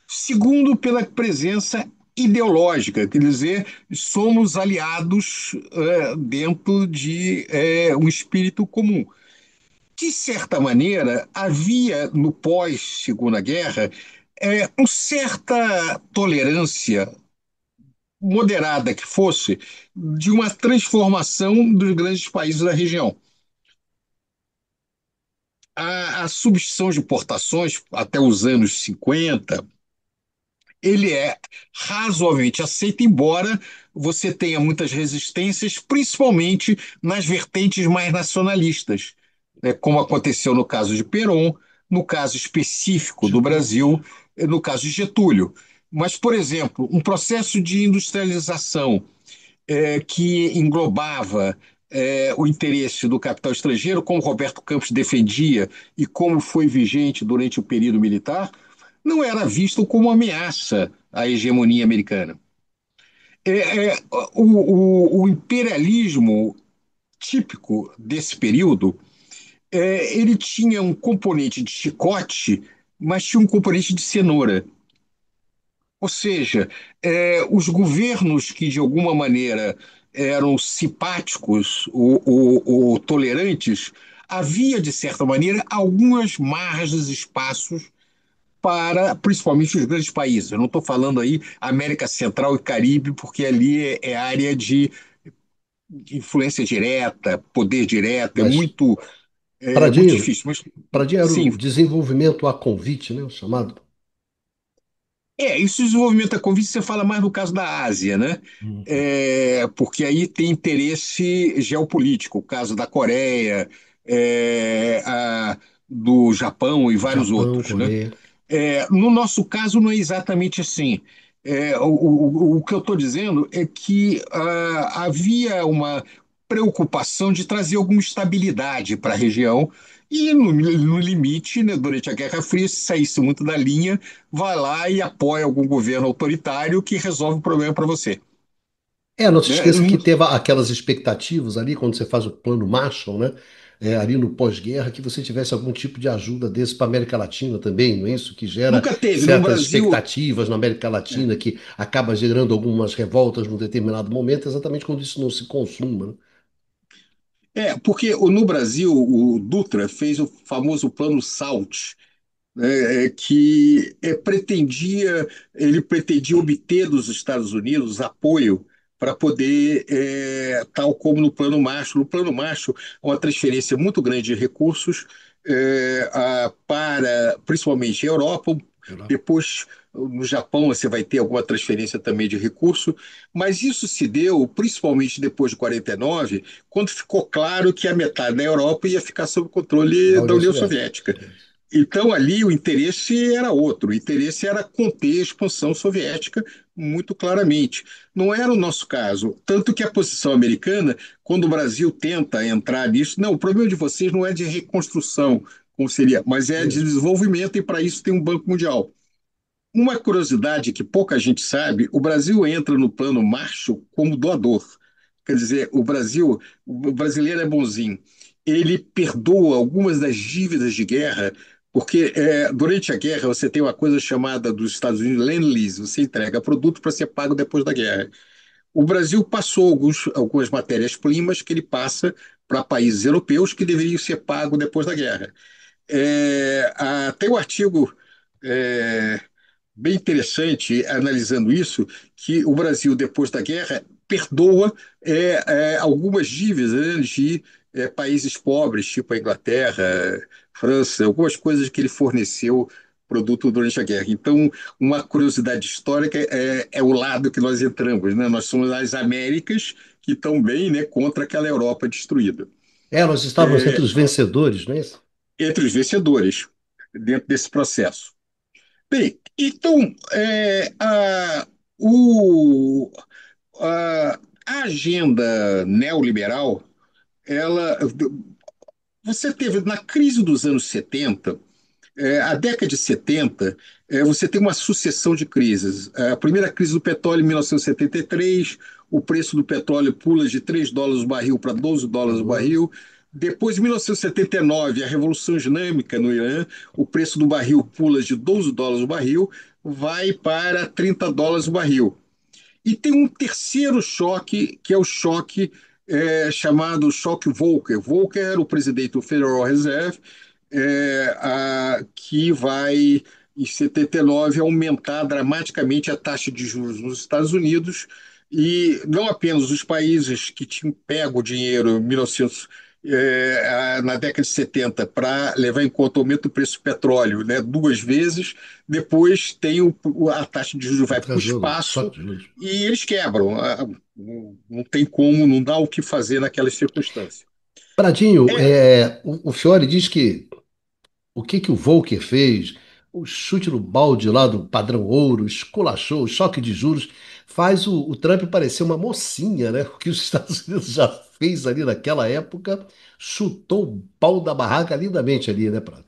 Segundo, pela presença ideológica, quer dizer, somos aliados dentro de um espírito comum. De certa maneira, havia no pós-Segunda Guerra uma certa tolerância, moderada que fosse, de uma transformação dos grandes países da região. A substituição de importações até os anos 50, ele é razoavelmente aceito, embora você tenha muitas resistências, principalmente nas vertentes mais nacionalistas, né, como aconteceu no caso de Perón, no caso específico do Getúlio. Brasil, no caso de Getúlio. Mas, por exemplo, um processo de industrialização que englobava o interesse do capital estrangeiro, como Roberto Campos defendia e como foi vigente durante o período militar, não era visto como ameaça à hegemonia americana. O imperialismo típico desse período, ele tinha um componente de chicote, mas tinha um componente de cenoura. Ou seja, os governos que, de alguma maneira, eram simpáticos ou tolerantes, havia, de certa maneira, algumas margens, espaços para principalmente os grandes países. Eu não estou falando aí América Central e Caribe, porque ali é área de influência direta, poder direto, Mas, é muito Pradinho, difícil. Mas Pradinho era sim, o desenvolvimento a convite, né? O chamado. isso de desenvolvimento a convite você fala mais no caso da Ásia, né? Hum. Porque aí tem interesse geopolítico, o caso da Coreia, do Japão e vários Japão, outros, né? Coreia. No nosso caso, não é exatamente assim. O que eu estou dizendo é que havia uma preocupação de trazer alguma estabilidade para a região, e no limite, né, durante a Guerra Fria, se saísse muito da linha, vai lá e apoia algum governo autoritário que resolve o problema para você. Não se Né? esqueça que teve aquelas expectativas ali, quando você faz o plano Marshall, né? Ali no pós-guerra, que você tivesse algum tipo de ajuda desse para a América Latina também, não é isso? Que gera Nunca teve. No certas Brasil, expectativas na América Latina, que acaba gerando algumas revoltas num determinado momento, exatamente quando isso não se consuma, né? porque no Brasil o Dutra fez o famoso plano SALT, né, ele pretendia obter dos Estados Unidos apoio para poder, tal como no Plano Marshall. No Plano Marshall, uma transferência muito grande de recursos para, principalmente, a Europa. Depois, no Japão, você vai ter alguma transferência também de recurso, mas isso se deu principalmente depois de 49, quando ficou claro que a metade da Europa ia ficar sob o controle Da da União União Soviética. Soviética. Então, ali o interesse era outro, o interesse era conter a expansão soviética muito claramente. Não era o nosso caso. Tanto que a posição americana, quando o Brasil tenta entrar nisso, não, o problema de vocês não é de reconstrução, como seria, mas é de Isso. desenvolvimento, e para isso tem um Banco Mundial. Uma curiosidade que pouca gente sabe: o Brasil entra no plano Marshall como doador. Quer dizer, o brasileiro é bonzinho. Ele perdoa algumas das dívidas de guerra, porque durante a guerra você tem uma coisa chamada dos Estados Unidos Lend-Lease, você entrega produto para ser pago depois da guerra. O Brasil passou algumas matérias-primas que ele passa para países europeus que deveriam ser pagos depois da guerra. Tem um artigo é, bem interessante analisando isso, que o Brasil, depois da guerra, perdoa algumas dívidas, né, de países pobres, tipo a Inglaterra, França, algumas coisas que ele forneceu produto durante a guerra. Então, uma curiosidade histórica é o lado que nós entramos, né? Nós somos as Américas que estão bem, né, contra aquela Europa destruída. Nós estávamos entre os vencedores, não é isso? Entre os vencedores dentro desse processo. Bem, então, o, a agenda neoliberal, ela, você teve na crise dos anos 70, a década de 70, você tem uma sucessão de crises. A primeira crise do petróleo em 1973, o preço do petróleo pula de $3 o barril para $12 o Valores. barril. Depois, em 1979, a Revolução Islâmica no Irã, o preço do barril pula de $12 o barril, vai para $30 o barril. E tem um terceiro choque, que é o choque chamado choque Volcker. Volcker era o presidente do Federal Reserve, que vai, em 79, aumentar dramaticamente a taxa de juros nos Estados Unidos, e não apenas os países que tinham pego o dinheiro em 1900, na década de 70 para levar em conta o aumento do preço do petróleo, né, duas vezes, depois tem a taxa de juros O vai para o tesouro, espaço choque de juros. e eles quebram. Não tem como, não dá o que fazer naquelas circunstâncias. Pradinho, É, o Fiore diz que o que que o Volcker fez, o chute no balde lá do padrão ouro, esculachou, o choque de juros, faz o Trump parecer uma mocinha, né? O que os Estados Unidos já fez ali naquela época, chutou o pau da barraca lindamente ali, né, Prado?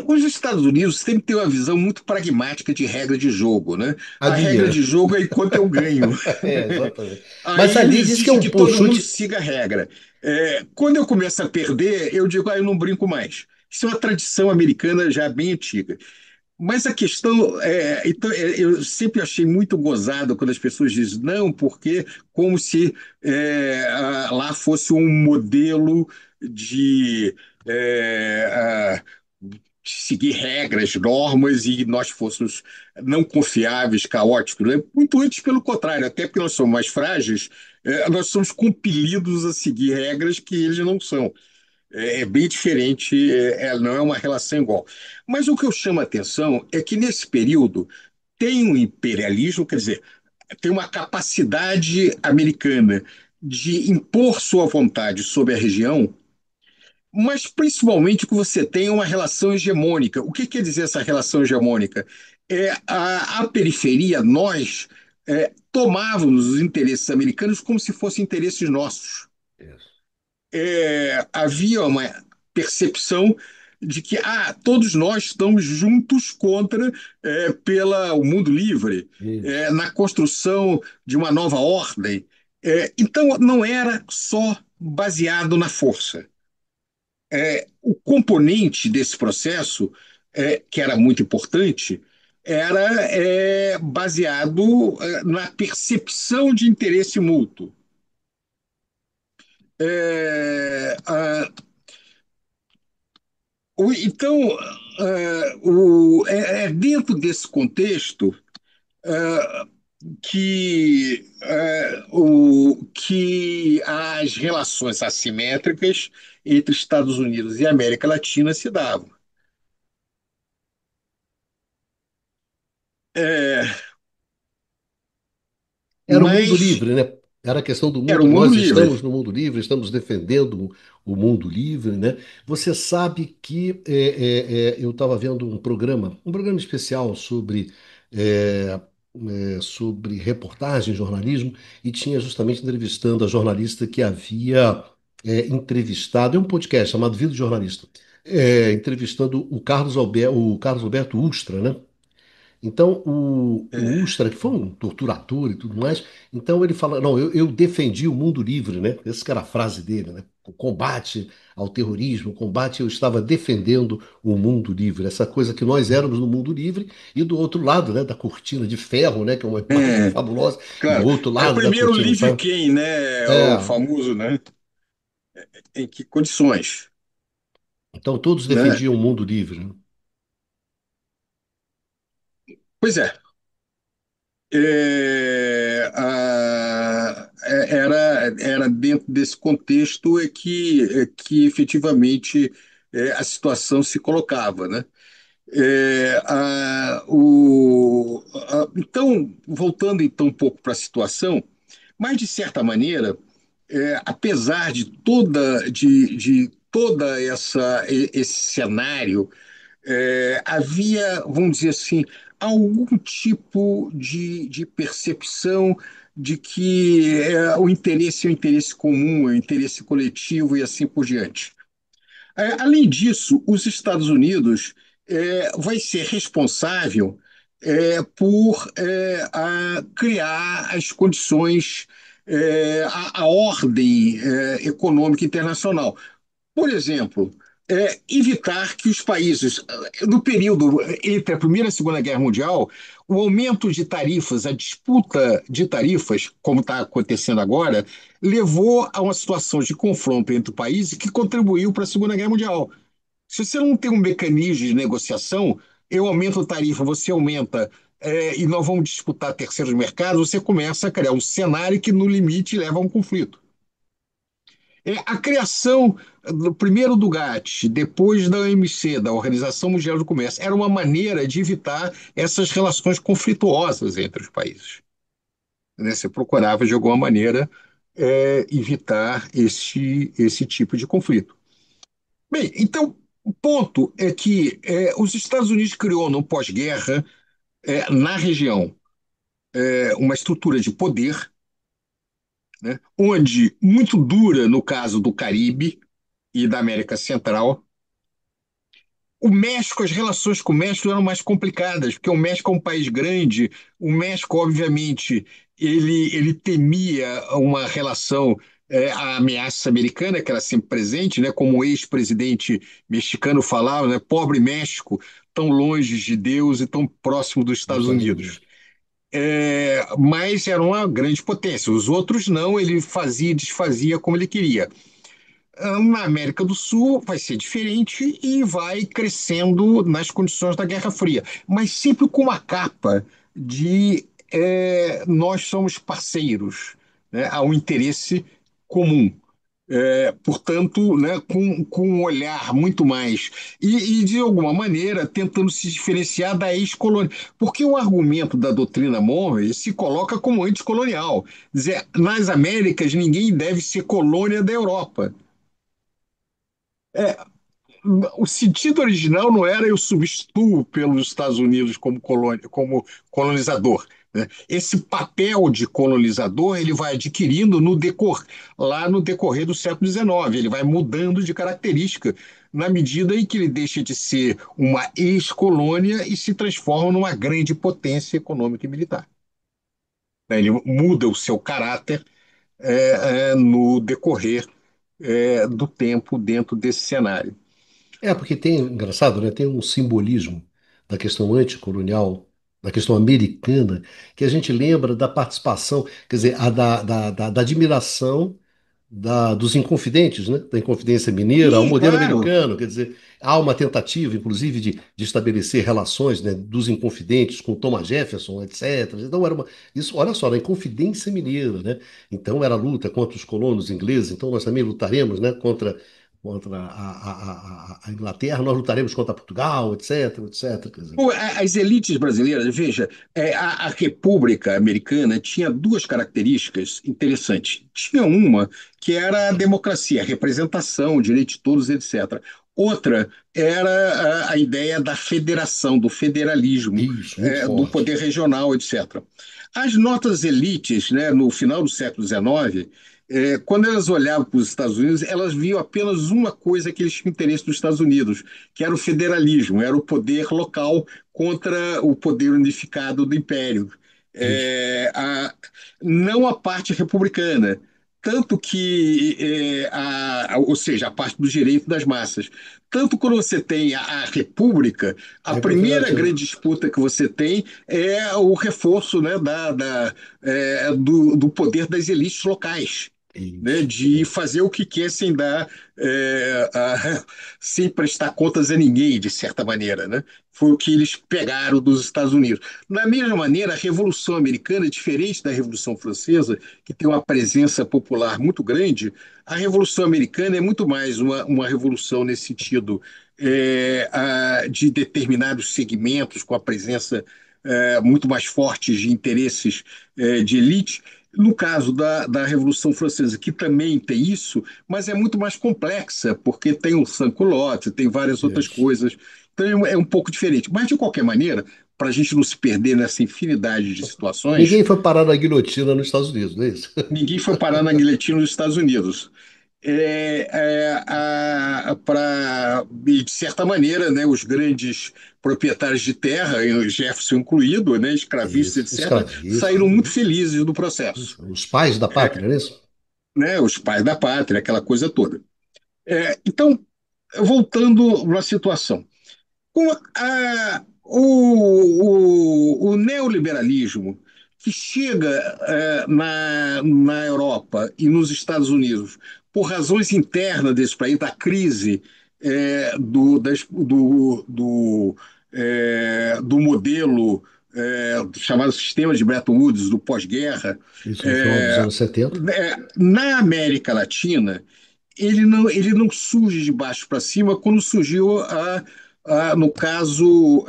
os Estados Unidos têm que ter uma visão muito pragmática de regra de jogo, né? A Ali, regra né? de jogo é enquanto eu ganho. Exatamente. Mas Aí ele ali diz que é exige um que pô, todo mundo chute. siga a regra. Quando eu começo a perder, eu digo, eu não brinco mais. Isso é uma tradição americana já bem antiga. Mas a questão então, eu sempre achei muito gozado quando as pessoas dizem não, porque como se lá fosse um modelo de seguir regras, normas e nós fôssemos não confiáveis, caóticos, né? Muito antes, pelo contrário, até porque nós somos mais frágeis, nós somos compelidos a seguir regras que eles não são. É bem diferente, não é uma relação igual. Mas o que eu chamo a atenção é que nesse período tem um imperialismo, quer dizer, tem uma capacidade americana de impor sua vontade sobre a região, mas principalmente que você tem uma relação hegemônica. O que quer dizer essa relação hegemônica? A periferia, nós, tomávamos os interesses americanos como se fossem interesses nossos. Isso. Havia uma percepção de que todos nós estamos juntos contra pela o mundo livre, Isso. na construção de uma nova ordem. Então, não era só baseado na força. O componente desse processo, que era muito importante, era baseado na percepção de interesse mútuo. É, a, então, dentro desse contexto que as relações assimétricas entre Estados Unidos e América Latina se davam. É, Era o mundo mas livre, né? Era a questão do era o mundo. mundo Nós livre. estamos no mundo livre, estamos defendendo o mundo livre, né? Você sabe que eu estava vendo um programa especial é, sobre reportagem, jornalismo, e tinha justamente entrevistando a jornalista que havia entrevistado, é um podcast chamado Vida de Jornalista, entrevistando o Carlos Alberto Ustra, né? Então, o É, Ustra, que foi um torturador e tudo mais, então ele fala, não, eu defendi o mundo livre, né? Essa que era a frase dele, né? O combate ao terrorismo, o combate, eu estava defendendo o mundo livre, essa coisa que nós éramos no mundo livre, e do outro lado, né, da cortina de ferro, né, que é uma imagem é, fabulosa, e do claro. outro É o lado da primeiro cortina de Live ferro, Quem, né? é, O famoso, né? Em que condições, então todos né? defendiam o mundo livre, né? Pois é. Era dentro desse contexto que efetivamente a situação se colocava, né? Então, voltando então um pouco para a situação, mas de certa maneira, apesar de toda esse cenário, havia, vamos dizer assim, algum tipo de percepção de que o interesse é o interesse comum, é o interesse coletivo e assim por diante. Além disso, os Estados Unidos vai ser responsável por criar as condições, a ordem econômica internacional. Por exemplo, evitar que os países, no período entre a Primeira e a Segunda Guerra Mundial, o aumento de tarifas, a disputa de tarifas, como está acontecendo agora, levou a uma situação de confronto entre países que contribuiu para a Segunda Guerra Mundial. Se você não tem um mecanismo de negociação, eu aumento a tarifa, você aumenta, e nós vamos disputar terceiros mercados, você começa a criar um cenário que, no limite, leva a um conflito. A criação primeiro do GATT, depois da OMC, da Organização Mundial do Comércio, era uma maneira de evitar essas relações conflituosas entre os países. Né? Você procurava, de alguma maneira, evitar esse tipo de conflito. Bem, então, o ponto é que os Estados Unidos criou, no pós-guerra, na região, uma estrutura de poder, né, onde, muito dura no caso do Caribe e da América Central. O México, as relações com o México eram mais complicadas, porque o México é um país grande, o México, obviamente, ele temia uma relação, a ameaça americana, que era sempre presente, né, como o ex-presidente mexicano falava, né, pobre México, tão longe de Deus e tão próximo dos Dos Estados Estados Unidos. Unidos. Mas era uma grande potência, os outros não, ele fazia e desfazia como ele queria. Na América do Sul vai ser diferente e vai crescendo nas condições da Guerra Fria, mas sempre com uma capa de nós somos parceiros, né? Há um interesse comum. Portanto, né, com um olhar muito mais, de alguma maneira, tentando se diferenciar da ex-colônia. Porque o argumento da doutrina Monroe se coloca como anticolonial. Dizer, nas Américas, ninguém deve ser colônia da Europa. O sentido original não era eu substituo pelos Estados Unidos como, colônia, como colonizador. Né? Esse papel de colonizador ele vai adquirindo lá no decorrer do século XIX, ele vai mudando de característica na medida em que ele deixa de ser uma ex-colônia e se transforma numa grande potência econômica e militar. Né? Ele muda o seu caráter no decorrer do tempo dentro desse cenário. Porque tem, engraçado, né? Tem um simbolismo da questão anticolonial, da questão americana, que a gente lembra da participação, quer dizer, da admiração dos Inconfidentes, né? Da Inconfidência Mineira ao Sim, modelo claro. americano, quer dizer, há uma tentativa, inclusive, de estabelecer relações, né, dos Inconfidentes com Thomas Jefferson, etc. Então, isso, olha só, a Inconfidência Mineira, né? Então, era a luta contra os colonos ingleses, então nós também lutaremos, né, contra a Inglaterra, nós lutaremos contra Portugal, etc, etc. Quer dizer, As elites brasileiras, veja, a República Americana tinha duas características interessantes. Tinha uma que era a democracia, a representação, o direito de todos, etc. Outra era a ideia da federação, do federalismo, isso, muito do forte. poder regional, etc. As notas elites, né, no final do século XIX, quando elas olhavam para os Estados Unidos, elas viam apenas uma coisa que eles tinham interesse nos Estados Unidos, que era o federalismo, era o poder local contra o poder unificado do Império. Isso. Não a parte republicana, tanto que, ou seja, a parte do direito das massas. Tanto quando você tem a República, a Aí primeira privatiza. grande disputa que você tem é o reforço, né, do poder das elites locais, né, Isso. de fazer o que quer sem dar, sem prestar contas a ninguém, de certa maneira, né? Foi o que eles pegaram dos Estados Unidos. Da mesma maneira, a Revolução Americana, diferente da Revolução Francesa, que tem uma presença popular muito grande, a Revolução Americana é muito mais uma revolução nesse sentido, de determinados segmentos com a presença muito mais forte de interesses de elite. No caso da Revolução Francesa, que também tem isso, mas é muito mais complexa, porque tem o sans-culotte, tem várias outras Isso. coisas. Então é um pouco diferente. Mas, de qualquer maneira, para a gente não se perder nessa infinidade de situações, Ninguém foi parar na guilhotina nos Estados Unidos, não é isso? ninguém foi parar na guilhotina nos Estados Unidos. De certa maneira, né, os grandes proprietários de terra, e o Jefferson incluído, né, escravistas, Isso. etc., Escravício. saíram muito felizes do processo. Os pais da pátria, não é isso? Né, os pais da pátria, aquela coisa toda. Então, voltando à situação, o neoliberalismo que chega na Europa e nos Estados Unidos por razões internas desse país, da crise do modelo chamado sistema de Bretton Woods, do pós-guerra, Isso no final dos é, anos 70. na América Latina, ele não surge de baixo para cima quando surgiu no caso,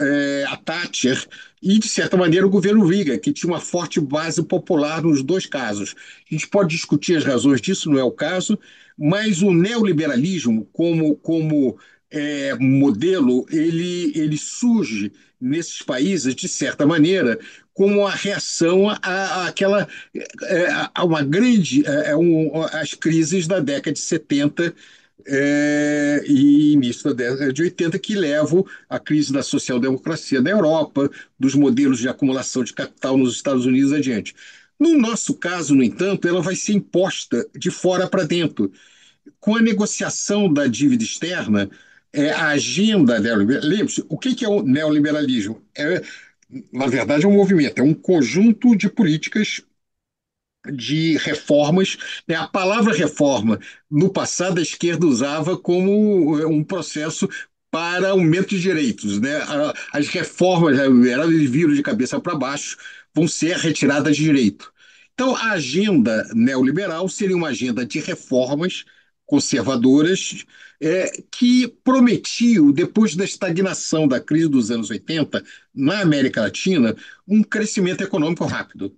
a Thatcher e, de certa maneira, o governo Reagan, que tinha uma forte base popular nos dois casos. A gente pode discutir as razões disso, não é o caso, mas o neoliberalismo, como modelo, ele surge nesses países, de certa maneira, como a reação àquela a uma grande as crises da década de 70 e início da década de 80 que levam à crise da social-democracia na Europa, dos modelos de acumulação de capital nos Estados Unidos adiante. No nosso caso, no entanto, ela vai ser imposta de fora para dentro. Com a negociação da dívida externa, a agenda neoliberal. Lembre-se, o que é o neoliberalismo? Na verdade, é um movimento, é um conjunto de políticas de reformas, né? A palavra reforma, no passado, a esquerda usava como um processo para aumento de direitos, né? As reformas, elas viram de cabeça para baixo, vão ser retiradas de direito. Então, a agenda neoliberal seria uma agenda de reformas conservadoras, que prometiam, depois da estagnação da crise dos anos 80 na América Latina, um crescimento econômico rápido.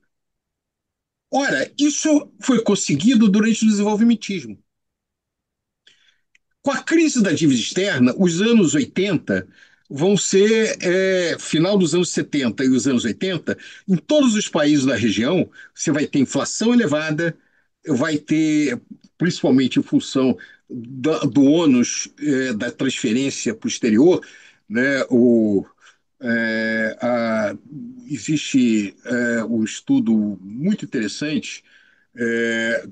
Ora, isso foi conseguido durante o desenvolvimentismo. Com a crise da dívida externa, os anos 80 vão ser, final dos anos 70 e os anos 80, em todos os países da região, você vai ter inflação elevada, vai ter, principalmente em função do ônus, da transferência para o exterior, né, é, a- existe um estudo muito interessante,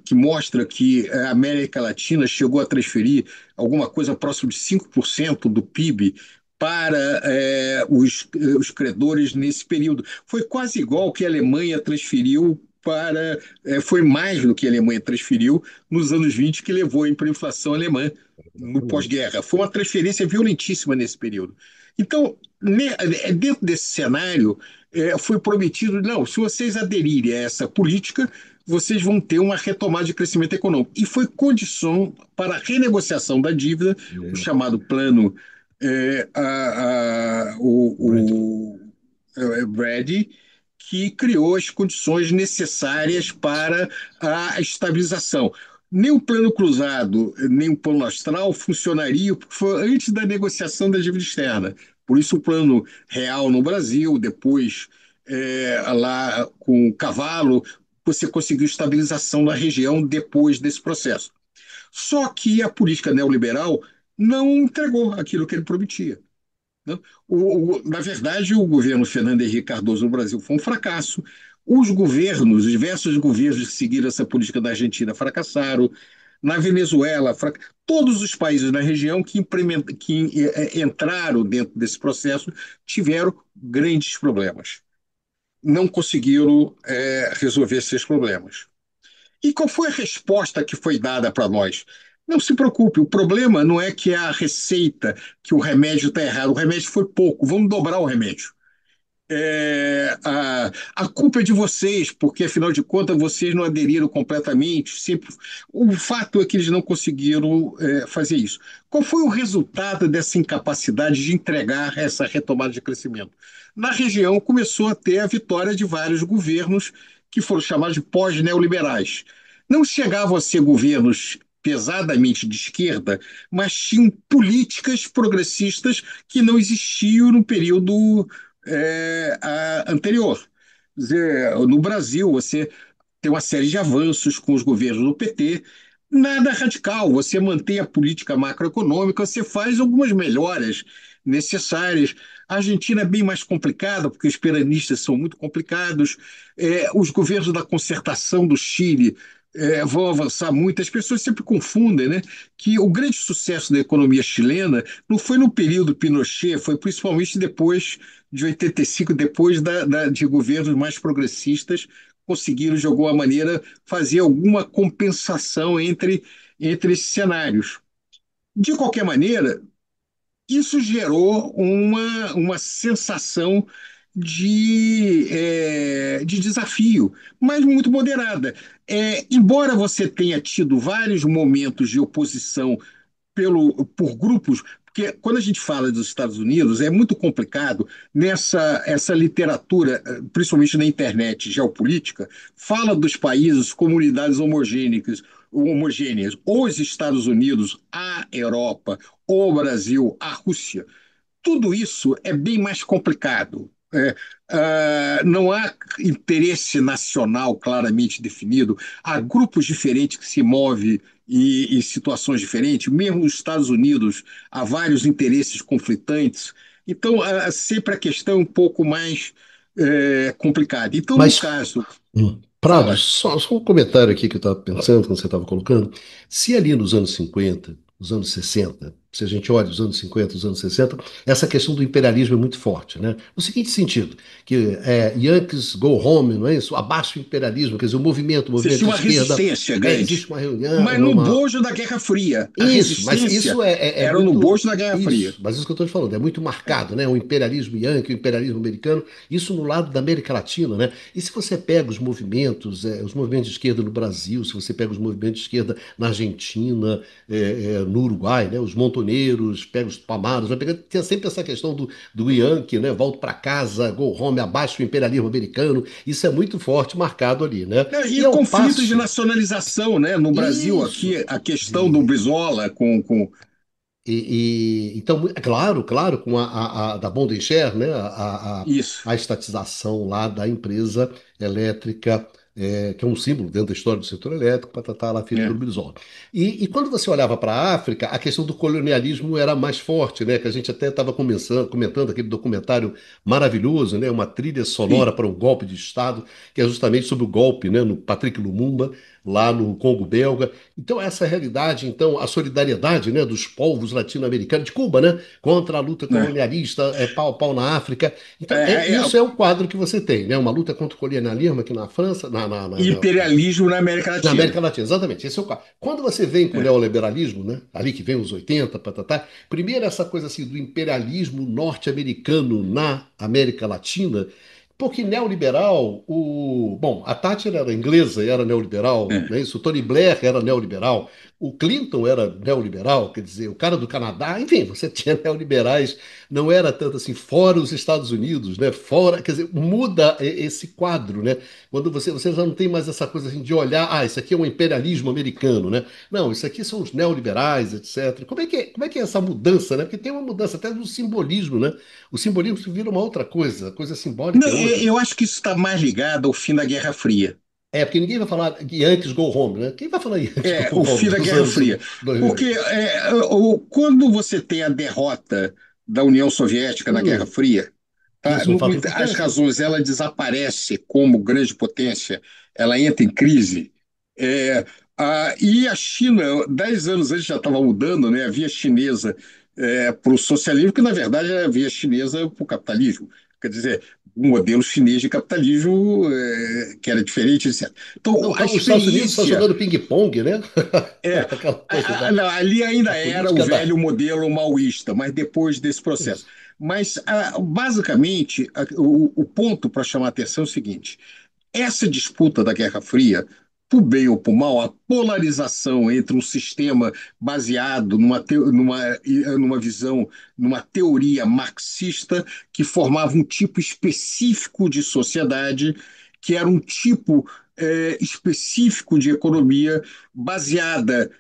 que mostra que a América Latina chegou a transferir alguma coisa próximo de 5% do PIB para os credores nesse período. Foi quase igual que a Alemanha transferiu para. Foi mais do que a Alemanha transferiu nos anos 20, que levou a hiperinflação alemã no Exatamente. pós-guerra. Foi uma transferência violentíssima nesse período. Então, dentro desse cenário, foi prometido: não, se vocês aderirem a essa política, vocês vão ter uma retomada de crescimento econômico. E foi condição para a renegociação da dívida, o É, chamado plano, Brad. Brady, que criou as condições necessárias para a estabilização. Nem o plano cruzado, nem o plano astral funcionariam, porque foi antes da negociação da dívida externa. Por isso, o plano real no Brasil, depois lá com o Cavalo, você conseguiu estabilização na região depois desse processo. Só que a política neoliberal não entregou aquilo que ele prometia, né? Na verdade, o governo Fernando Henrique Cardoso no Brasil foi um fracasso. Os diversos governos que seguiram essa política da Argentina fracassaram. Na Venezuela, todos os países da região que entraram dentro desse processo tiveram grandes problemas. Não conseguiram resolver esses problemas. E qual foi a resposta que foi dada para nós? Não se preocupe, o problema não é que a receita, que o remédio está errado, o remédio foi pouco, vamos dobrar o remédio. A culpa é de vocês, porque afinal de contas vocês não aderiram completamente. Sempre, o fato é que eles não conseguiram fazer isso. Qual foi o resultado dessa incapacidade de entregar essa retomada de crescimento? Na região começou a ter a vitória de vários governos que foram chamados de pós-neoliberais. Não chegavam a ser governos pesadamente de esquerda, mas tinham políticas progressistas que não existiam no período anterior. Quer dizer, no Brasil, você tem uma série de avanços com os governos do PT, nada radical, você mantém a política macroeconômica, você faz algumas melhoras necessárias. A Argentina é bem mais complicada, porque os peronistas são muito complicados, os governos da concertação do Chile vão avançar muito. As pessoas sempre confundem, né, que o grande sucesso da economia chilena não foi no período Pinochet, foi principalmente depois de 85, depois de governos mais progressistas conseguiram, de alguma maneira, fazer alguma compensação entre esses cenários. De qualquer maneira, isso gerou uma sensação de desafio, mas muito moderada. Embora você tenha tido vários momentos de oposição por grupos, porque quando a gente fala dos Estados Unidos, é muito complicado essa literatura, principalmente na internet geopolítica, fala dos países, comunidades homogêneas, os Estados Unidos, a Europa, o Brasil, a Rússia. Tudo isso é bem mais complicado. Não há interesse nacional claramente definido, há grupos diferentes que se movem em situações diferentes, mesmo nos Estados Unidos há vários interesses conflitantes, então sempre a questão é um pouco mais complicada. Então, no Mas, caso, Prado, fala, só um comentário aqui que eu estava pensando quando você estava colocando. Se ali nos anos 50, nos anos 60, se a gente olha os anos 50, os anos 60, essa questão do imperialismo é muito forte, né? No seguinte sentido, que Yankees go home, não é isso? Abaixo o imperialismo, quer dizer, o movimento Existia de uma esquerda, resistência grande, existe uma reunião, mas no bojo da Guerra Fria. A isso, mas resistência isso é era no muito. bojo da Guerra Fria. Isso, mas isso que eu estou te falando, é muito marcado, né? O imperialismo yankee, o imperialismo americano, isso no lado da América Latina, né? E se você pega os movimentos de esquerda no Brasil, se você pega os movimentos de esquerda na Argentina, no Uruguai, né? Os montoneiros, pega os tupamaros, vai pegando, tem sempre essa questão do Yankee, né? Volto para casa, go home, abaixo o imperialismo americano, isso é muito forte marcado ali, né? Não, E e ao conflitos de passo. nacionalização, né? No Brasil, Isso. aqui, a questão do Brizola com. Então, é claro, claro, com da Bondenshare, né, Isso. a estatização lá da empresa elétrica, que é um símbolo dentro da história do setor elétrico, patatá, lá feito É, pelo Brizola. E quando você olhava para a África, a questão do colonialismo era mais forte, né, que a gente até estava comentando aquele documentário maravilhoso, né, uma trilha sonora sim. para um golpe de Estado, que é justamente sobre o golpe, né, no Patrick Lumumba, lá no Congo belga. Então, essa realidade, então, a solidariedade, né, dos povos latino-americanos, de Cuba, né, contra a luta Né? colonialista, pau a pau na África. Então, É, isso é o quadro que você tem, né, uma luta contra o colonialismo aqui na França, imperialismo na América na Latina. América Latina, exatamente, esse é o quadro. Quando você vem com o É, neoliberalismo, né, ali que vem os 80, patatá, primeiro essa coisa assim do imperialismo norte-americano na América Latina, porque neoliberal, bom, a Thatcher era inglesa e era neoliberal, é. né? Isso, o Tony Blair era neoliberal, o Clinton era neoliberal, quer dizer, o cara do Canadá, enfim, você tinha neoliberais, não era tanto assim, fora os Estados Unidos, né? Fora, quer dizer, muda esse quadro, né? Quando você já não tem mais essa coisa assim de olhar, isso aqui é um imperialismo americano, né? Não, isso aqui são os neoliberais, etc. Como é que é essa mudança, né? Porque tem uma mudança até do simbolismo, né? O simbolismo vira uma outra coisa, a coisa Não, simbólica é outra. eu acho que isso está mais ligado ao fim da Guerra Fria. Porque ninguém vai falar Yankees go home, né? Quem vai falar Yankees go O home fim da dos Guerra anos Fria. Porque 2000? quando você tem a derrota da União Soviética na Guerra Fria, tá, Isso é um fato as importante, né? razões, ela desaparece como grande potência, ela entra em crise. E a China, 10 anos antes já estava mudando, né? A via chinesa para o socialismo, que na verdade é a via chinesa para o capitalismo. Quer dizer, o modelo chinês de capitalismo que era diferente, etc. Não, Então, a os Estados Unidos estão experiência jogando ping-pong, né? é, Aquela coisa não, ali da ainda era o política velho da. modelo maoísta, mas depois desse processo. Isso. Mas, basicamente, o ponto para chamar a atenção é o seguinte: essa disputa da Guerra Fria, por bem ou por mal, a polarização entre um sistema baseado numa visão, numa teoria marxista que formava um tipo específico de sociedade, que era um tipo específico de economia baseada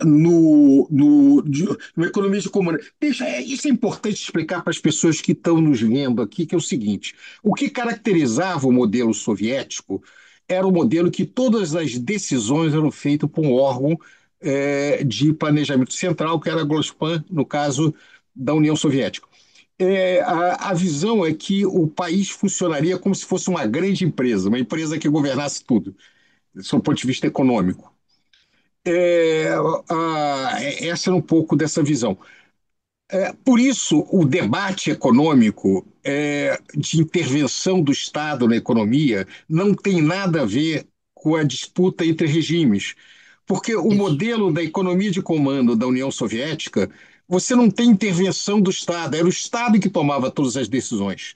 numa economia de comunidade. Isso é importante explicar para as pessoas que estão nos vendo aqui, que é o seguinte: o que caracterizava o modelo soviético era o modelo que todas as decisões eram feitas por um órgão de planejamento central, que era a Glospan, no caso da União Soviética. A visão é que o país funcionaria como se fosse uma grande empresa, uma empresa que governasse tudo, do ponto de vista econômico. É, Essa era um pouco dessa visão. Por isso, o debate econômico de intervenção do Estado na economia não tem nada a ver com a disputa entre regimes, porque o Isso. modelo da economia de comando da União Soviética, você não tem intervenção do Estado, era o Estado que tomava todas as decisões.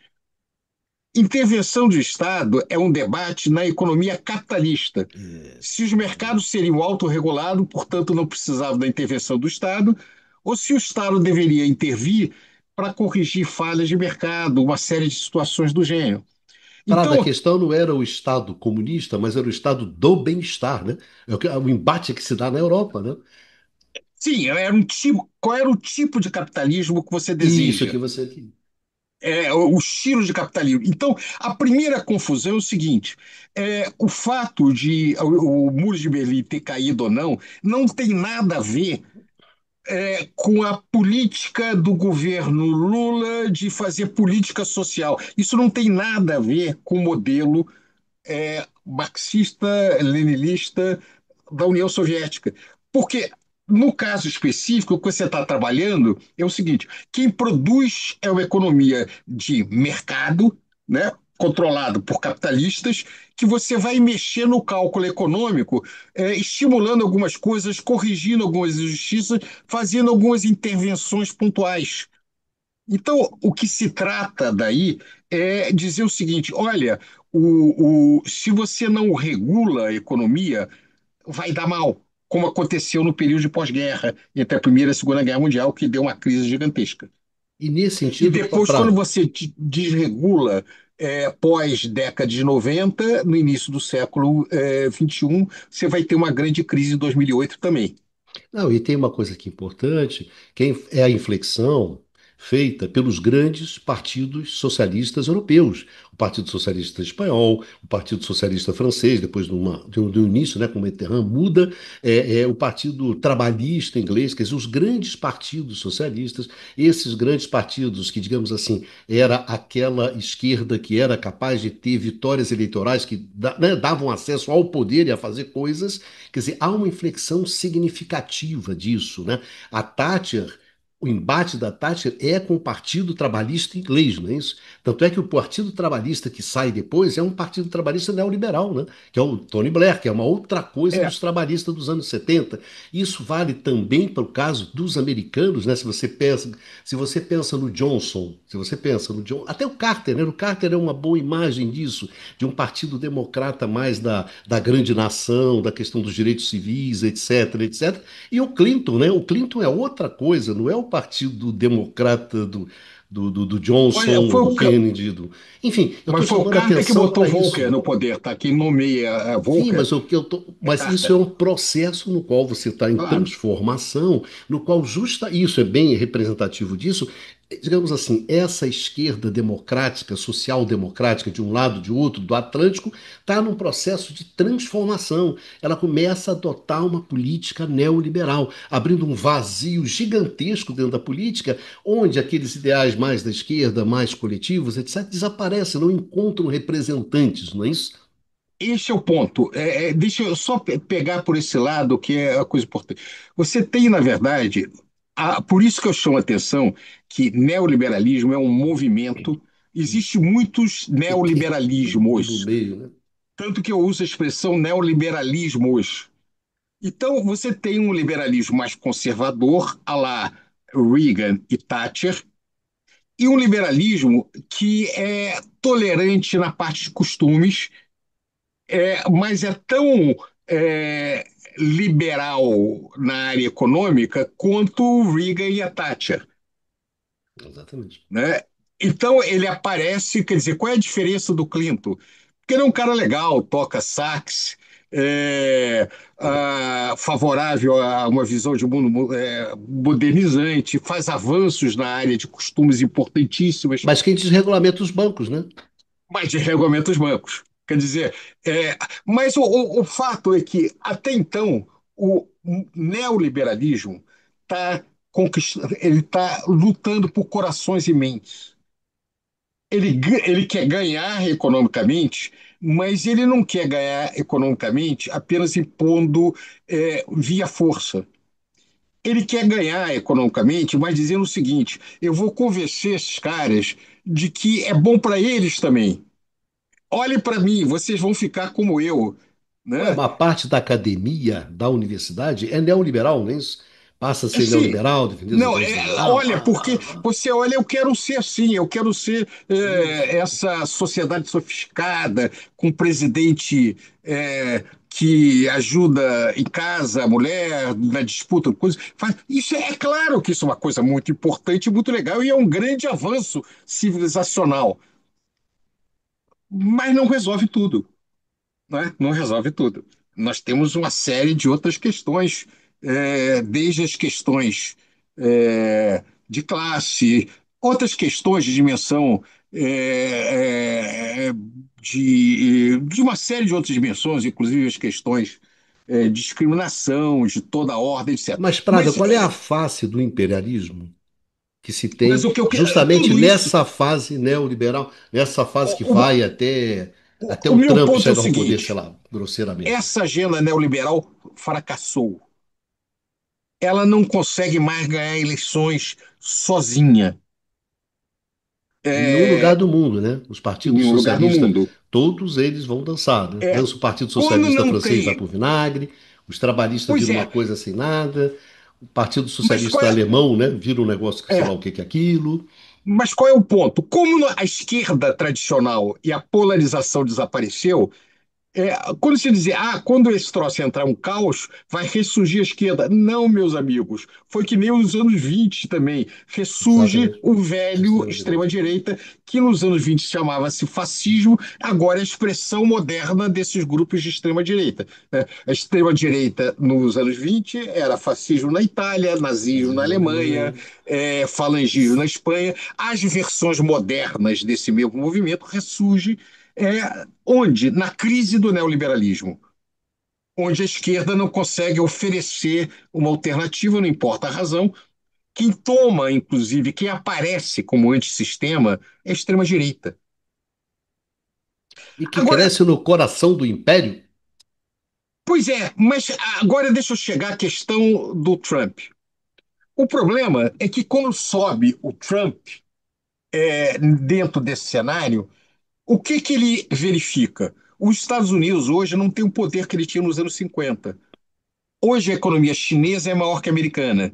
Intervenção do Estado é um debate na economia capitalista. Se os mercados seriam autorregulados, portanto não precisavam da intervenção do Estado, ou se o Estado deveria intervir para corrigir falhas de mercado, uma série de situações do gênero. Parada, a Então, questão não era o Estado comunista, mas era o Estado do bem-estar, né? O embate que se dá na Europa, né? sim, era um tipo, qual era o tipo de capitalismo que você Isso que deseja? você aqui. O estilo de capitalismo. Então, a primeira confusão é o seguinte: o fato de o Muro de Berlim ter caído ou não, não tem nada a ver com a política do governo Lula de fazer política social. Isso não tem nada a ver com o modelo marxista-leninista da União Soviética. Porque no caso específico, o que você está trabalhando é o seguinte: quem produz é uma economia de mercado, né, controlado por capitalistas, que você vai mexer no cálculo econômico, estimulando algumas coisas, corrigindo algumas injustiças, fazendo algumas intervenções pontuais. Então, o que se trata daí é dizer o seguinte: olha, se você não regula a economia, vai dar mal, como aconteceu no período de pós-guerra, entre a Primeira e a Segunda Guerra Mundial, que deu uma crise gigantesca. E nesse E sentido, depois, quando você desregula, pós-década de 90, no início do século XXI, você vai ter uma grande crise em 2008 também. não, e tem uma coisa aqui importante, que é a inflexão feita pelos grandes partidos socialistas europeus. O Partido Socialista Espanhol, o Partido Socialista Francês, depois do início, né, com Mitterrand, muda, o Partido Trabalhista inglês, quer dizer, os grandes partidos socialistas, esses grandes partidos que, digamos assim, era aquela esquerda que era capaz de ter vitórias eleitorais que né, davam acesso ao poder e a fazer coisas. Quer dizer, há uma inflexão significativa disso, né? A Thatcher, o embate da Thatcher é com o Partido Trabalhista inglês, não é isso? Tanto é que o Partido Trabalhista que sai depois é um Partido Trabalhista neoliberal, né? Que é o Tony Blair, que é uma outra coisa É, dos trabalhistas dos anos 70. Isso vale também para o caso dos americanos, né? Se você pensa no Johnson, se você pensa no John, até o Carter, né? O Carter é uma boa imagem disso, de um partido democrata mais da grande nação, da questão dos direitos civis, etc, etc. E o Clinton, né? O Clinton é outra coisa, não é o partido democrata do olha, Johnson, do Kennedy, enfim, eu estou mas foi o chamando a Carter que atenção botou para Volcker isso. no poder, tá? Quem nomeia Sim, Volcker mas o que eu tô, é mas isso é Carter. um processo no qual você está em Claro. transformação, no qual justa isso é bem representativo disso. Digamos assim, essa esquerda democrática, social-democrática, de um lado, de outro, do Atlântico, está num processo de transformação. Ela começa a adotar uma política neoliberal, abrindo um vazio gigantesco dentro da política, onde aqueles ideais mais da esquerda, mais coletivos, etc., desaparecem, não encontram representantes, não é isso? Esse é o ponto. Deixa eu só pegar por esse lado, que é a coisa importante. Você tem, na verdade, por isso que eu chamo a atenção que neoliberalismo é um movimento. Existe Isso. muitos E tem tudo no neoliberalismos, meio, né? tanto que eu uso a expressão neoliberalismos. Então, você tem um liberalismo mais conservador, à la Reagan e Thatcher, e um liberalismo que é tolerante na parte de costumes, mas é tão é, liberal na área econômica quanto o Reagan e a Thatcher, Exatamente. né? Então ele aparece, quer dizer, qual é a diferença do Clinton? Porque ele é um cara legal, toca sax, favorável a uma visão de mundo modernizante, faz avanços na área de costumes importantíssimas, Mas quem desregulamenta os bancos, né? mas de regulamento dos bancos. Quer dizer, mas o fato é que, até então, o neoliberalismo está conquistando, ele está lutando por corações e mentes. Ele quer ganhar economicamente, mas ele não quer ganhar economicamente apenas impondo via força. Ele quer ganhar economicamente, mas dizendo o seguinte: eu vou convencer esses caras de que é bom para eles também. Olhem para mim, vocês vão ficar como eu, Ué, né? uma parte da academia, da universidade, é neoliberal, não é isso? Passa a ser Assim, neoliberal, defender os não, interesses neoliberais. olha, porque você olha, eu quero ser assim, eu quero ser Isso. essa sociedade sofisticada, com um presidente que ajuda em casa a mulher, na disputa, coisa. Isso é claro que isso é uma coisa muito importante, muito legal, e é um grande avanço civilizacional, mas não resolve tudo. Né? Não resolve tudo. Nós temos uma série de outras questões, desde as questões de classe, outras questões de dimensão de uma série de outras dimensões, inclusive as questões de discriminação de toda a ordem, etc. Mas, Praga, Mas, qual é a face do imperialismo que se mas tem o que eu quero, justamente tudo isso, nessa fase neoliberal, nessa fase que o, vai até o o meu Trump ponto é o chegar ao poder, sei seguinte: lá, grosseiramente? essa agenda neoliberal fracassou. ela não consegue mais ganhar eleições sozinha, Em nenhum lugar é, do mundo, né? Os em partidos nenhum lugar do socialistas, mundo. todos eles vão dançar, né? É, Dança o Partido quando Socialista não francês vai tem. pro vinagre, os trabalhistas Pois viram uma é, coisa sem nada, o Partido mas qual Socialista é, alemão, né? Vira um negócio que sei lá é, o que que é aquilo. mas qual é o ponto? Como a esquerda tradicional e a polarização desapareceu, quando se dizia, quando esse troço entrar um caos, vai ressurgir a esquerda. Não, meus amigos. Foi que nem nos anos 20 também. Ressurge Exatamente. o velho Extrema-direita. extrema-direita, que nos anos 20 chamava-se fascismo, agora é a expressão moderna desses grupos de extrema-direita, né? A extrema-direita nos anos 20 era fascismo na Itália, nazismo na Nazismo na Alemanha, Alemanha. falangismo na Espanha. As versões modernas desse mesmo movimento ressurgem onde? Na crise do neoliberalismo, onde a esquerda não consegue oferecer uma alternativa, não importa a razão. Quem toma, inclusive, quem aparece como antissistema é a extrema-direita. E que Agora, cresce no coração do império. pois é, mas agora deixa eu chegar à questão do Trump. O problema é que quando sobe o Trump dentro desse cenário, o que que ele verifica? Os Estados Unidos hoje não tem o poder que ele tinha nos anos 50. Hoje a economia chinesa é maior que a americana.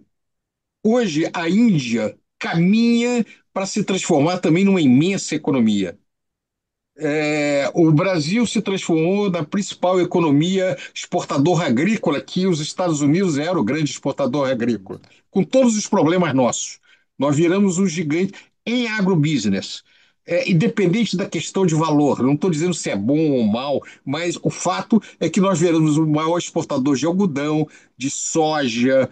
Hoje a Índia caminha para se transformar também numa imensa economia. O Brasil se transformou na principal economia exportadora agrícola, que os Estados Unidos eram o grande exportador agrícola, com todos os problemas nossos. Nós viramos um gigante em agrobusiness. Independente da questão de valor, não estou dizendo se é bom ou mal, mas o fato é que nós viramos o maior exportador de algodão, de soja,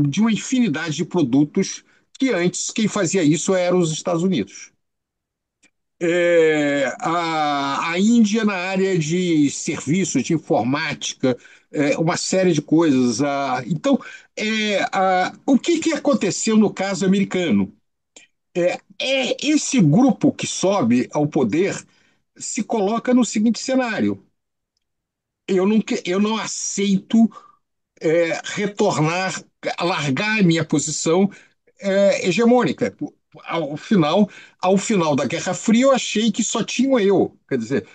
de uma infinidade de produtos que antes quem fazia isso eram os Estados Unidos. A Índia na área de serviços, de informática, uma série de coisas. Então, o que que aconteceu no caso americano? Esse grupo que sobe ao poder se coloca no seguinte cenário: eu não aceito retornar, largar a minha posição hegemônica. Ao final da Guerra Fria, eu achei que só tinha eu. Quer dizer,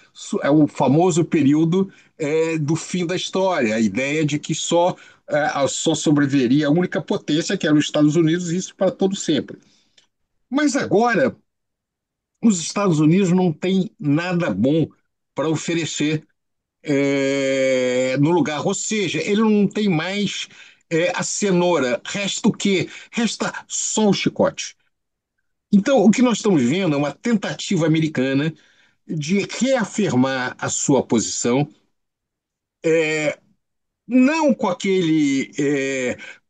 é o famoso período do fim da história, a ideia de que só sobreviveria a única potência, que era os Estados Unidos, e isso para todo sempre. Mas agora, os Estados Unidos não têm nada bom para oferecer no lugar. Ou seja, ele não tem mais a cenoura. Resta o quê? Resta só o chicote. Então, o que nós estamos vendo é uma tentativa americana de reafirmar a sua posição, não com aquele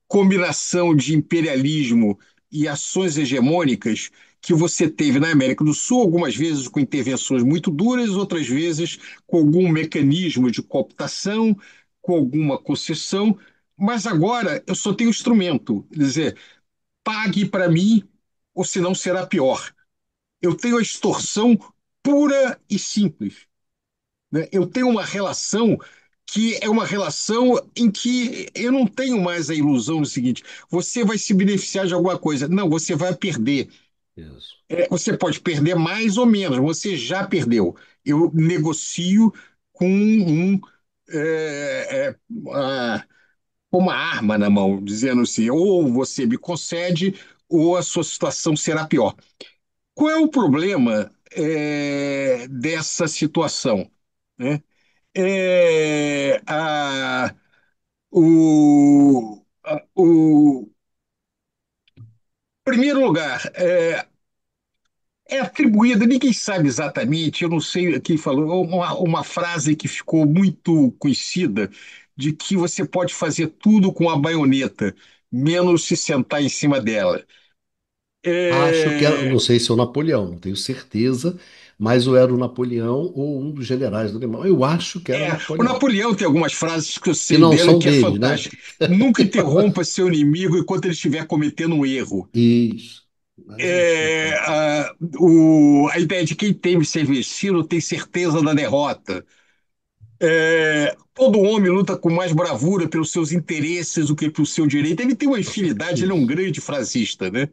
combinação de imperialismo e ações hegemônicas que você teve na América do Sul, algumas vezes com intervenções muito duras, outras vezes com algum mecanismo de cooptação, com alguma concessão, mas agora eu só tenho instrumento, quer dizer, pague para mim, ou senão será pior. Eu tenho a extorsão pura e simples, né? Eu tenho uma relação que é uma relação em que eu não tenho mais a ilusão do seguinte: você vai se beneficiar de alguma coisa. Não, você vai perder. Isso. Você pode perder mais ou menos, você já perdeu. Eu negocio com é, é, ah, uma arma na mão, dizendo assim: ou você me concede, ou a sua situação será pior. Qual é o problema dessa situação, né? O primeiro lugar atribuída, ninguém sabe exatamente, eu não sei quem falou, uma frase que ficou muito conhecida, de que você pode fazer tudo com a baioneta, menos se sentar em cima dela. Acho que era, É, não sei se é o Napoleão, não tenho certeza, mas ou era o Napoleão ou um dos generais do Alemão. Eu acho que era o Napoleão, Napoleão tem algumas frases que eu que sei não dele são que é dele, né? fantástica. Nunca interrompa seu inimigo enquanto ele estiver cometendo um erro. Isso. Mas enfim, cara. A ideia de quem teme ser vencido tem certeza da derrota. Todo homem luta com mais bravura pelos seus interesses do que pelo seu direito. Ele tem uma infinidade, ele é um Isso. grande frasista, né?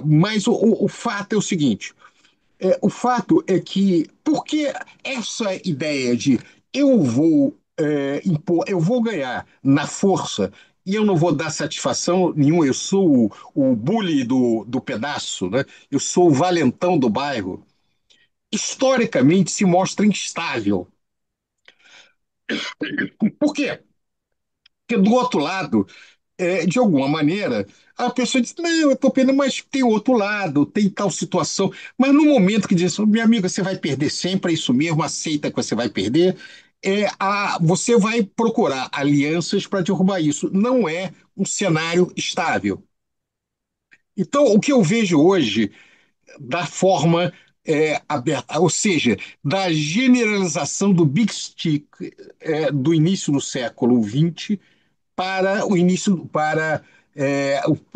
Mas o fato é o seguinte: o fato é que, porque essa ideia de eu vou impor, eu vou ganhar na força e eu não vou dar satisfação nenhuma, eu sou o bully do pedaço, né? Eu sou o valentão do bairro, historicamente se mostra instável. Por quê? Porque do outro lado, de alguma maneira, a pessoa diz: Não, eu estou perdendo, mas tem outro lado, tem tal situação. Mas no momento que diz: Minha amiga, você vai perder sempre, é isso mesmo, aceita que você vai perder. Você vai procurar alianças para derrubar isso. Não é um cenário estável. Então, o que eu vejo hoje da forma aberta, ou seja, da generalização do Big Stick do início do século XX para o início, para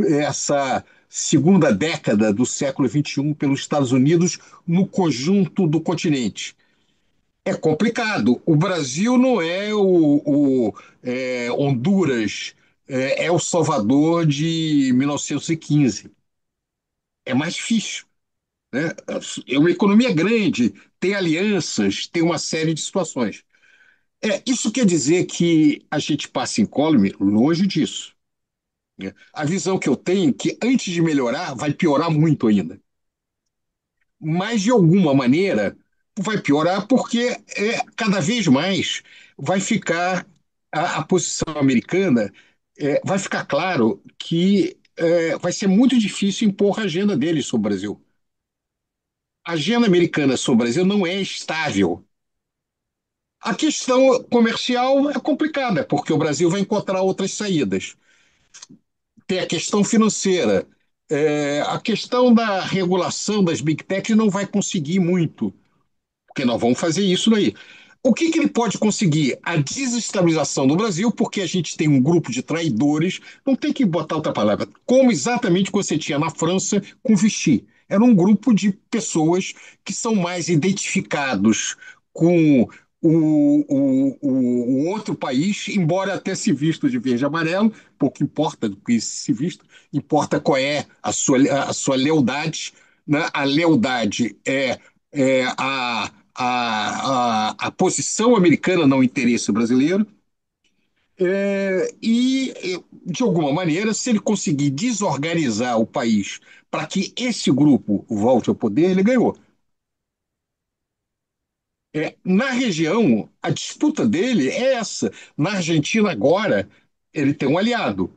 essa segunda década do século XXI pelos Estados Unidos no conjunto do continente. É complicado. O Brasil não é Honduras, é o Salvador de 1915. É mais difícil, né? É uma economia grande, tem alianças, tem uma série de situações. Isso quer dizer que a gente passa incólume? Longe disso. Né? A visão que eu tenho é que antes de melhorar, vai piorar muito ainda. Mas, de alguma maneira, vai piorar porque cada vez mais vai ficar a posição americana, vai ficar claro que vai ser muito difícil impor a agenda deles sobre o Brasil. A agenda americana sobre o Brasil não é estável. A questão comercial é complicada, porque o Brasil vai encontrar outras saídas. Tem a questão financeira. A questão da regulação das big techs não vai conseguir muito, porque nós vamos fazer isso daí. O que ele pode conseguir? A desestabilização do Brasil, porque a gente tem um grupo de traidores, não tem que botar outra palavra, como exatamente o que você tinha na França com Vichy. Era um grupo de pessoas que são mais identificados com o outro país, embora até se visto de verde e amarelo, pouco importa do que se visto, importa qual é a sua lealdade. Né? A lealdade a posição americana no interesse brasileiro, de alguma maneira, se ele conseguir desorganizar o país para que esse grupo volte ao poder, ele ganhou. Na região, a disputa dele é essa. Na Argentina, agora, ele tem um aliado.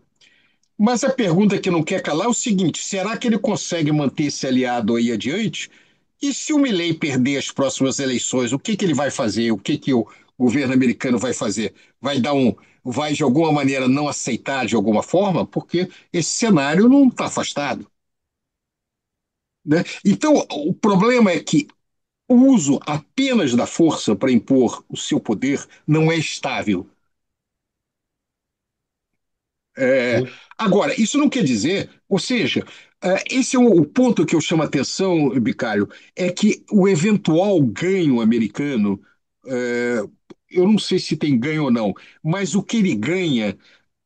Mas a pergunta que não quer calar é o seguinte: será que ele consegue manter esse aliado aí adiante? E se o Milei perder as próximas eleições, o que ele vai fazer? O que o governo americano vai fazer? Vai de alguma maneira não aceitar de alguma forma? Porque esse cenário não está afastado, né? Então, o problema é que o uso apenas da força para impor o seu poder não é estável. É, Agora, isso não quer dizer, ou seja, esse é o ponto que eu chamo a atenção, Bicário, é que o eventual ganho americano, é, eu não sei se tem ganho ou não, mas o que ele ganha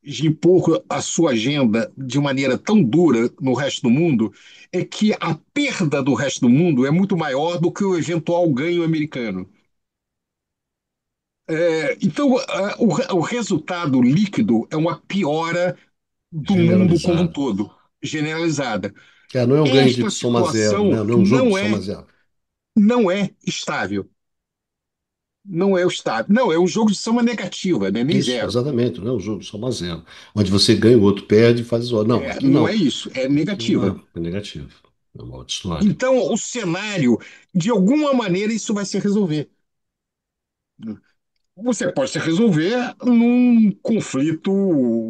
de impor a sua agenda de maneira tão dura no resto do mundo é que a perda do resto do mundo é muito maior do que o eventual ganho americano. Então, o resultado líquido é uma piora do mundo como um Generalizado. todo, generalizada. Não é um ganho de Esta soma zero, né? situação Não é um jogo de não soma é, zero. não é estável. Não é o estável. Não, é um jogo de soma negativa, né? Nem Isso, zero. exatamente, não é um jogo de soma zero. Onde você ganha, o outro perde e faz o. Não, aqui Não é não. isso, é Aqui negativa. é negativo. É uma outra história. Então, o cenário, de alguma maneira, isso vai se resolver. Você pode se resolver num conflito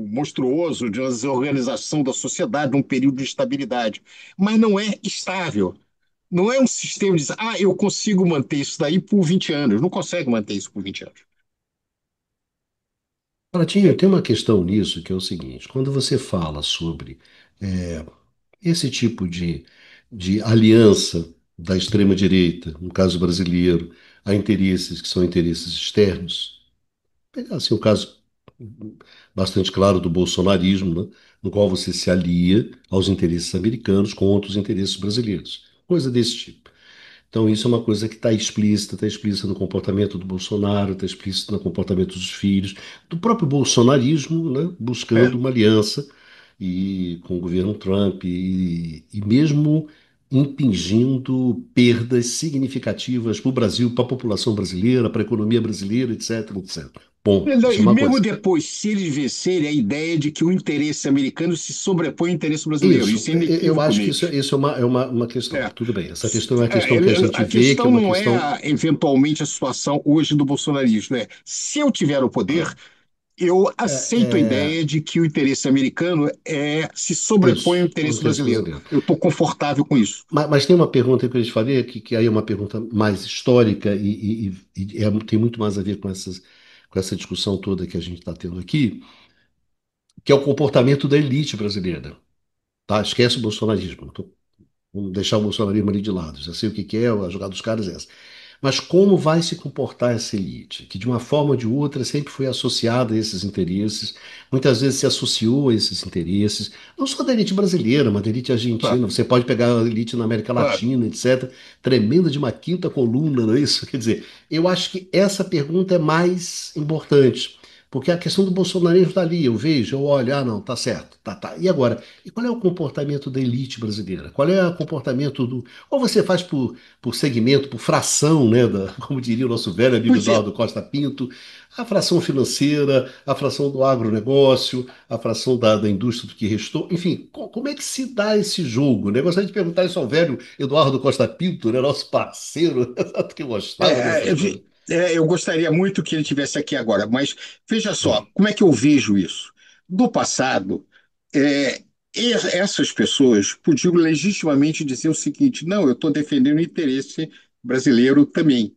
monstruoso de uma desorganização da sociedade, num período de instabilidade, mas não é estável. Não é um sistema de dizer, eu consigo manter isso daí por 20 anos. Não consegue manter isso por 20 anos. Pratinho, tem uma questão nisso que é o seguinte: quando você fala sobre é, esse tipo de aliança da extrema-direita, no caso brasileiro, a interesses que são interesses externos. Pegar assim, o caso bastante claro do bolsonarismo, né, no qual você se alia aos interesses americanos contra os interesses brasileiros. Coisa desse tipo. Então, isso é uma coisa que está explícita no comportamento do Bolsonaro, está explícito no comportamento dos filhos, do próprio bolsonarismo, né, buscando É. uma aliança com o governo Trump e mesmo impingindo perdas significativas para o Brasil, para a população brasileira, para a economia brasileira, etc, etc. Ponto. Isso é E uma mesmo coisa. depois, se eles vencerem, a ideia de que o interesse americano se sobrepõe ao interesse brasileiro, Isso, isso é eu inequívoco acho que isso, neles. isso é uma questão. É. Tudo bem. Essa questão é uma questão que a gente A vê, que é questão uma não é questão. eventualmente a situação hoje do bolsonarismo, né? Se eu tiver o poder, eu aceito a É, ideia de que o interesse americano se sobrepõe ao isso, o interesse interesse brasileiro. brasileiro. Eu estou confortável com isso. Mas tem uma pergunta que eu te falei, que aí é uma pergunta mais histórica tem muito mais a ver com essa discussão toda que a gente está tendo aqui, que é o comportamento da elite brasileira. Tá? Esquece o bolsonarismo. Vamos deixar o bolsonarismo ali de lado. Já sei o que que é, a jogada dos caras é essa. Mas como vai se comportar essa elite, que de uma forma ou de outra sempre foi associada a esses interesses, muitas vezes se associou a esses interesses, não só da elite brasileira, mas da elite Claro, argentina, você pode pegar a elite na América claro. Latina, etc., tremenda de uma quinta coluna, não é isso? Quer dizer, eu acho que essa pergunta é mais importante, porque a questão do bolsonarismo está ali, eu vejo, eu olho, ah, não, tá certo, tá, tá. E agora? E qual é o comportamento da elite brasileira? Qual é o comportamento do. Ou você faz por segmento, por fração, né, como diria o nosso velho amigo Pois é, Eduardo Costa Pinto, a fração financeira, a fração do agronegócio, a fração da indústria do que restou, enfim, como é que se dá esse jogo? Né? Gostaria de perguntar isso ao velho Eduardo Costa Pinto, né, nosso parceiro, que gostava é, dessas coisas. eu gostaria muito que ele tivesse aqui agora, mas veja só, como é que eu vejo isso? Do passado, é, essas pessoas podiam legitimamente dizer o seguinte: não, eu estou defendendo o interesse brasileiro também,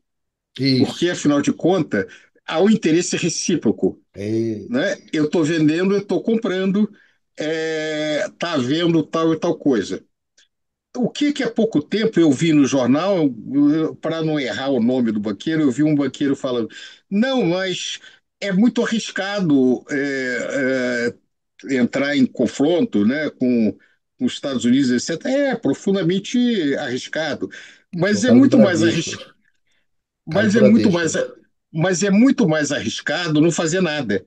porque, Isso. afinal de contas, há um interesse recíproco, É, né? Eu estou vendendo, eu estou comprando, está havendo tal e tal coisa. O que há pouco tempo eu vi no jornal, para não errar o nome do banqueiro, eu vi um banqueiro falando: não, mas é muito arriscado entrar em confronto, né, com os Estados Unidos, etc. É profundamente arriscado, isso é o mas é cara do muito mais Bradesco, né? arriscado, O cara do mas é muito Bradesco. mais, mas é muito mais arriscado não fazer nada,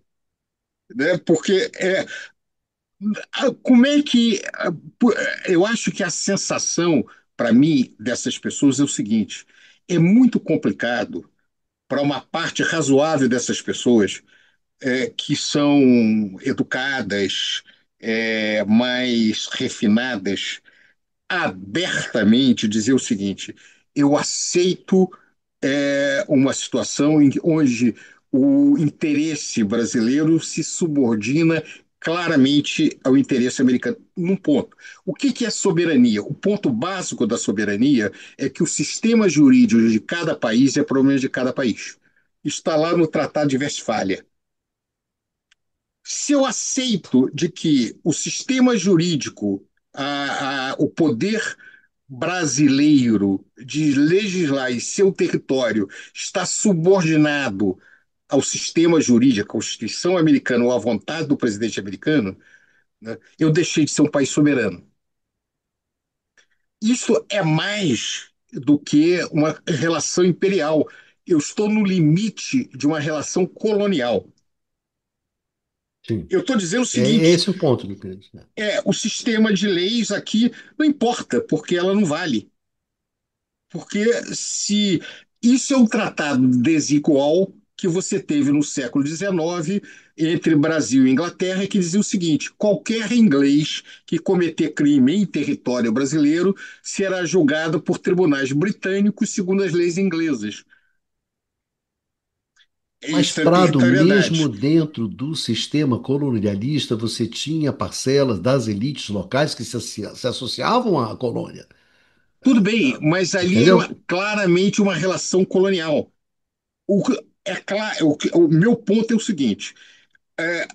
né? Porque como é que eu acho que a sensação para mim dessas pessoas é o seguinte: é muito complicado para uma parte razoável dessas pessoas que são educadas, mais refinadas, abertamente dizer o seguinte: eu aceito uma situação onde o interesse brasileiro se subordina claramente ao interesse americano. Num ponto. O que é soberania? O ponto básico da soberania é que o sistema jurídico de cada país é problema de cada país. Está lá no Tratado de Westfália. Se eu aceito de que o sistema jurídico, o poder brasileiro de legislar em seu território está subordinado ao sistema jurídico, à Constituição americana ou à vontade do presidente americano, né, eu deixei de ser um país soberano. Isso é mais do que uma relação imperial. Eu estou no limite de uma relação colonial. Sim. Eu estou dizendo o É seguinte: esse o ponto, Luiz. o sistema de leis aqui não importa, porque ela não vale. Porque se isso é um tratado desigual que você teve no século XIX entre Brasil e Inglaterra, que dizia o seguinte: qualquer inglês que cometer crime em território brasileiro será julgado por tribunais britânicos segundo as leis inglesas. Mas, Isso é Prado, mesmo territorialidade. dentro do sistema colonialista, você tinha parcelas das elites locais que se associavam à colônia. Tudo bem, mas ali era Entendeu? claramente uma relação colonial. O meu ponto é o seguinte: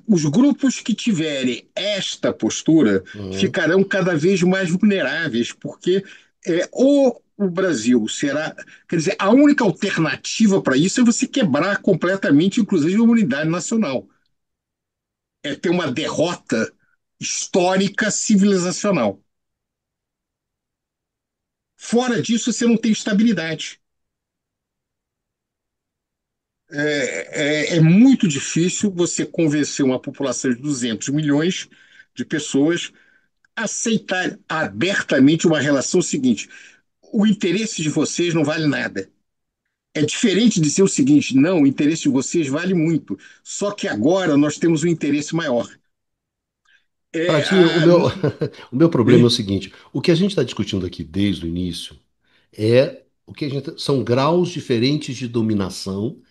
os grupos que tiverem esta postura Uhum. ficarão cada vez mais vulneráveis, porque ou o Brasil será. Quer dizer, a única alternativa para isso é você quebrar completamente, inclusive, a unidade nacional. É ter uma derrota histórica civilizacional. Fora disso, você não tem estabilidade. É muito difícil você convencer uma população de 200 milhões de pessoas a aceitar abertamente uma relação seguinte: o interesse de vocês não vale nada. É diferente de dizer o seguinte: não, o interesse de vocês vale muito, só que agora nós temos um interesse maior. É, Pradinho, a, o meu problema é o seguinte: o que a gente está discutindo aqui desde o início é o que a gente, são graus diferentes de dominação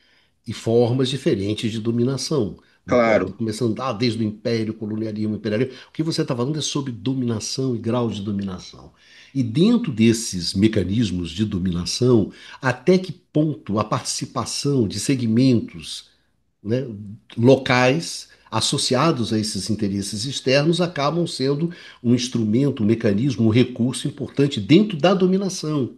e formas diferentes de dominação. claro. Começando desde o império, colonialismo, imperialismo. O que você está falando é sobre dominação e graus de dominação. E dentro desses mecanismos de dominação, até que ponto a participação de segmentos, né, locais associados a esses interesses externos acabam sendo um instrumento, um mecanismo, um recurso importante dentro da dominação.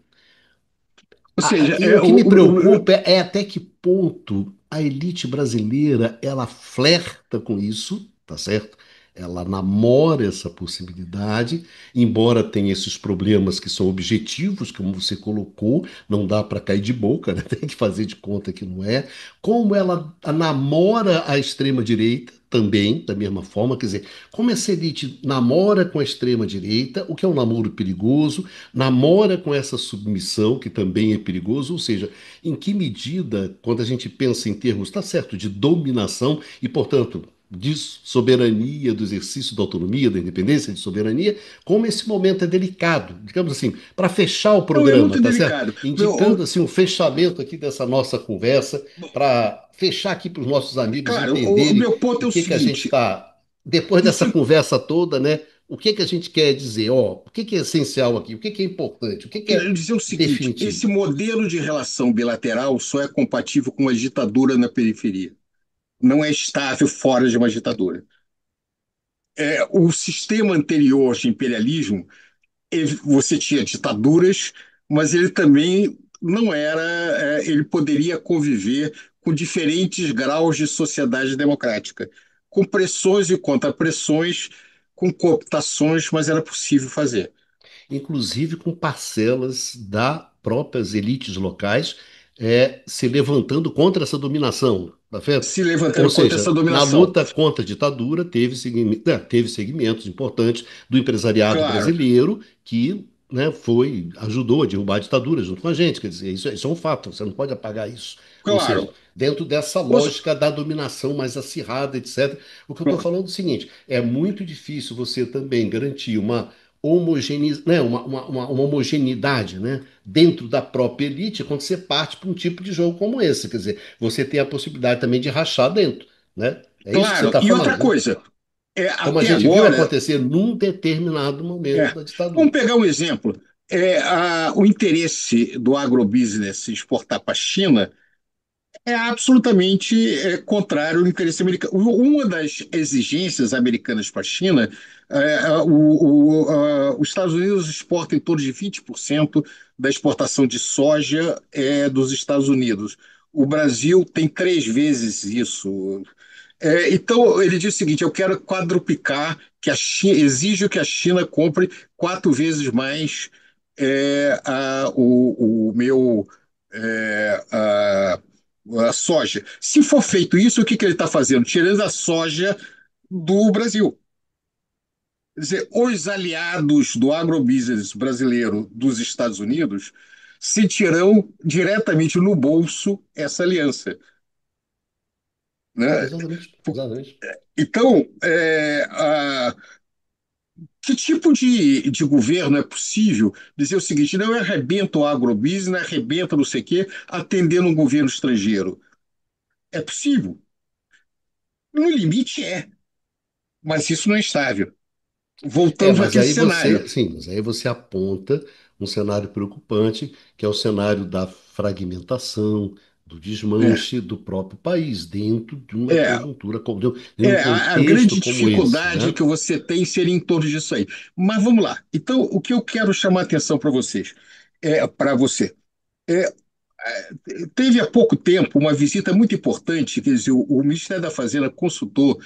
Ou seja, E o que me preocupa é até que ponto a elite brasileira ela flerta com isso, tá certo? Ela namora essa possibilidade, embora tenha esses problemas que são objetivos, como você colocou, não dá para cair de boca, né? Tem que fazer de conta que não é. Como ela namora a extrema-direita também, da mesma forma, quer dizer, como essa elite namora com a extrema-direita, o que é um namoro perigoso, namora com essa submissão, que também é perigoso, ou seja, em que medida, quando a gente pensa em termos, está certo, de dominação e, portanto, de soberania, do exercício da autonomia, da independência, de soberania, como esse momento é delicado, digamos assim, para fechar o não, é programa, muito tá certo? delicado. Indicando assim um fechamento aqui dessa nossa conversa, para fechar aqui para os nossos amigos Claro, o entenderem meu ponto o é o que que a gente seguinte: está, depois isso dessa conversa toda, né? O que que a gente quer dizer? Ó, o que que é essencial aqui? O que que é importante? O que que quero é dizer o seguinte: esse definitivo? modelo de relação bilateral só é compatível com uma ditadura na periferia. Não é estável fora de uma ditadura. O sistema anterior de imperialismo, você tinha ditaduras, mas ele também não era, ele poderia conviver com diferentes graus de sociedade democrática, com pressões e contrapressões, com cooptações, mas era possível fazer. Inclusive com parcelas das próprias elites locais se levantando contra essa dominação, tá certo? Se Ou levantando contra essa seja, na dominação. luta contra a ditadura teve segmentos importantes do empresariado Claro, brasileiro que, né, ajudou a derrubar a ditadura junto com a gente. Quer dizer, isso é um fato, você não pode apagar isso. Ou seja, claro. dentro dessa Os- lógica da dominação mais acirrada, etc. O que eu estou falando é o seguinte: é muito difícil você também garantir né, uma homogeneidade, né, dentro da própria elite quando você parte para um tipo de jogo como esse. Quer dizer, você tem a possibilidade também de rachar dentro, né? É isso que você claro. está E outra falando, né? coisa, Como a até gente viu agora, acontecer num determinado momento é, da ditadura. vamos pegar um exemplo. O interesse do agrobusiness exportar para a China é absolutamente contrário ao interesse americano. Uma das exigências americanas para a China, os Estados Unidos exportam em torno de 20% da exportação de soja dos Estados Unidos. O Brasil tem 3 vezes isso. Então, ele diz o seguinte: eu quero quadruplicar, que a China, exijo que a China compre 4 vezes mais o meu. é, a, a soja. Se for feito isso, o que que ele está fazendo? Tirando a soja do Brasil. Quer dizer, os aliados do agrobusiness brasileiro dos Estados Unidos sentirão diretamente no bolso essa aliança, né? Exatamente, exatamente. Então, que tipo de governo é possível dizer o seguinte: não, eu arrebento o agrobusiness, arrebenta não sei o quê, atendendo um governo estrangeiro? É possível. No limite mas isso não é estável. Voltamos Mas àquele aí cenário. você, sim, mas aí você aponta um cenário preocupante, que é o cenário da fragmentação, do É, desmanche do próprio país, dentro de uma é, conjuntura, de um a contexto grande como esse, dificuldade né? que você tem seria em torno disso aí. Mas vamos lá. Então, o que eu quero chamar a atenção para vocês? para você. É, Teve há pouco tempo uma visita muito importante, quer dizer, o Ministério da Fazenda consultou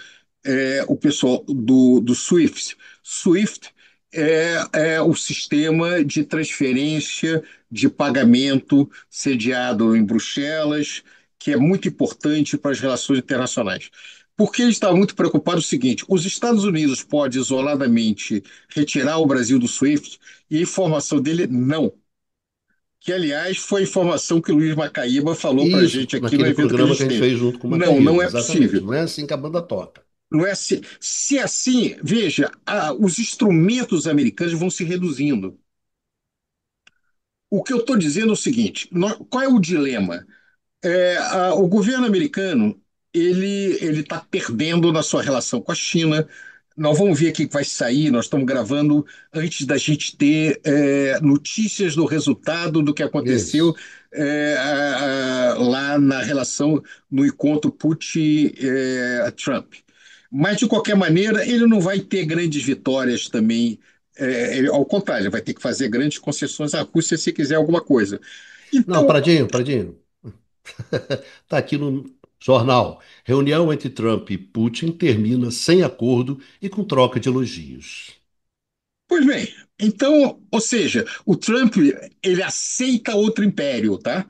o pessoal do SWIFT. SWIFT é o sistema de transferência de pagamento sediado em Bruxelas, que é muito importante para as relações internacionais. Porque ele estava muito preocupado o seguinte: os Estados Unidos podem isoladamente retirar o Brasil do SWIFT e a informação dele não. Que, aliás, foi a informação que o Luiz Macaíba falou para a Isso, gente aqui no naquele evento que a programa que gente a gente teve. fez junto com o Não, não Macaíba, é exatamente. possível. Não é assim que a banda toca. Não é assim. Se é assim, veja, os instrumentos americanos vão se reduzindo. O que eu estou dizendo é o seguinte: qual é o dilema? O governo americano ele está perdendo na sua relação com a China. Nós vamos ver o que vai sair. Nós estamos gravando antes da gente ter notícias do resultado do que aconteceu Isso. lá na relação no encontro Putin-Trump. Mas, de qualquer maneira, ele não vai ter grandes vitórias também. Ao contrário, ele vai ter que fazer grandes concessões à Rússia se quiser alguma coisa. Não, Então, Pradinho. Está aqui no jornal. Reunião entre Trump e Putin termina sem acordo e com troca de elogios. pois bem, então, ou seja, o Trump ele aceita outro império, tá?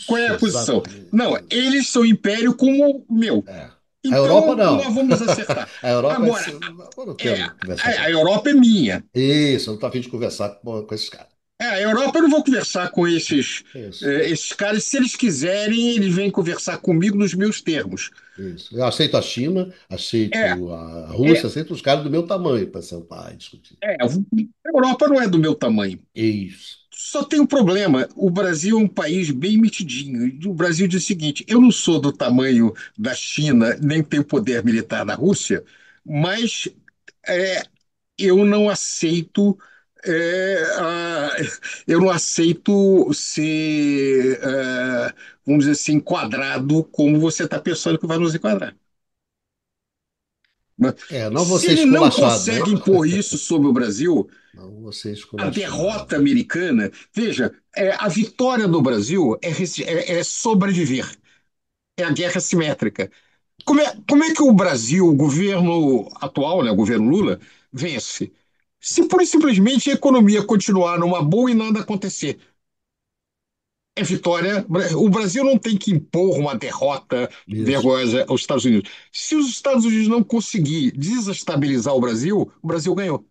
Qual é Isso, a posição? exatamente. Não, eles são império como o meu. É. A Europa Então, não. nós vamos nos acertar. A Europa é Agora, assim, eu não é, quero conversar com a eles. Europa é minha. Isso, eu não estou a fim de conversar com esses caras. A Europa eu não vou conversar com Isso, esses caras. Se eles quiserem, eles vêm conversar comigo nos meus termos. isso. Eu aceito a China, É, aceito a é, Rússia, aceito os caras do meu tamanho para sentar e discutir. a Europa não é do meu tamanho. Isso. Só tem um problema. O Brasil é um país bem metidinho. E o Brasil diz o seguinte: eu não sou do tamanho da China, nem tenho poder militar na Rússia, mas é, eu não aceito. é, a- eu não aceito ser, vamos dizer assim, enquadrado como você está pensando que vai nos enquadrar. Né? É, não vou Se ser ele não esculachado, né? consegue impor isso sobre o Brasil, Não vou ser a derrota esculachado. americana, veja, a vitória do Brasil é sobreviver, é a guerra simétrica. Como é que o Brasil, o governo atual, né, o governo Lula, vence? Se pura e simplesmente a economia continuar numa boa e nada acontecer. É vitória. O Brasil não tem que impor uma derrota Isso. vergonhosa aos Estados Unidos. Se os Estados Unidos não conseguir desestabilizar o Brasil ganhou.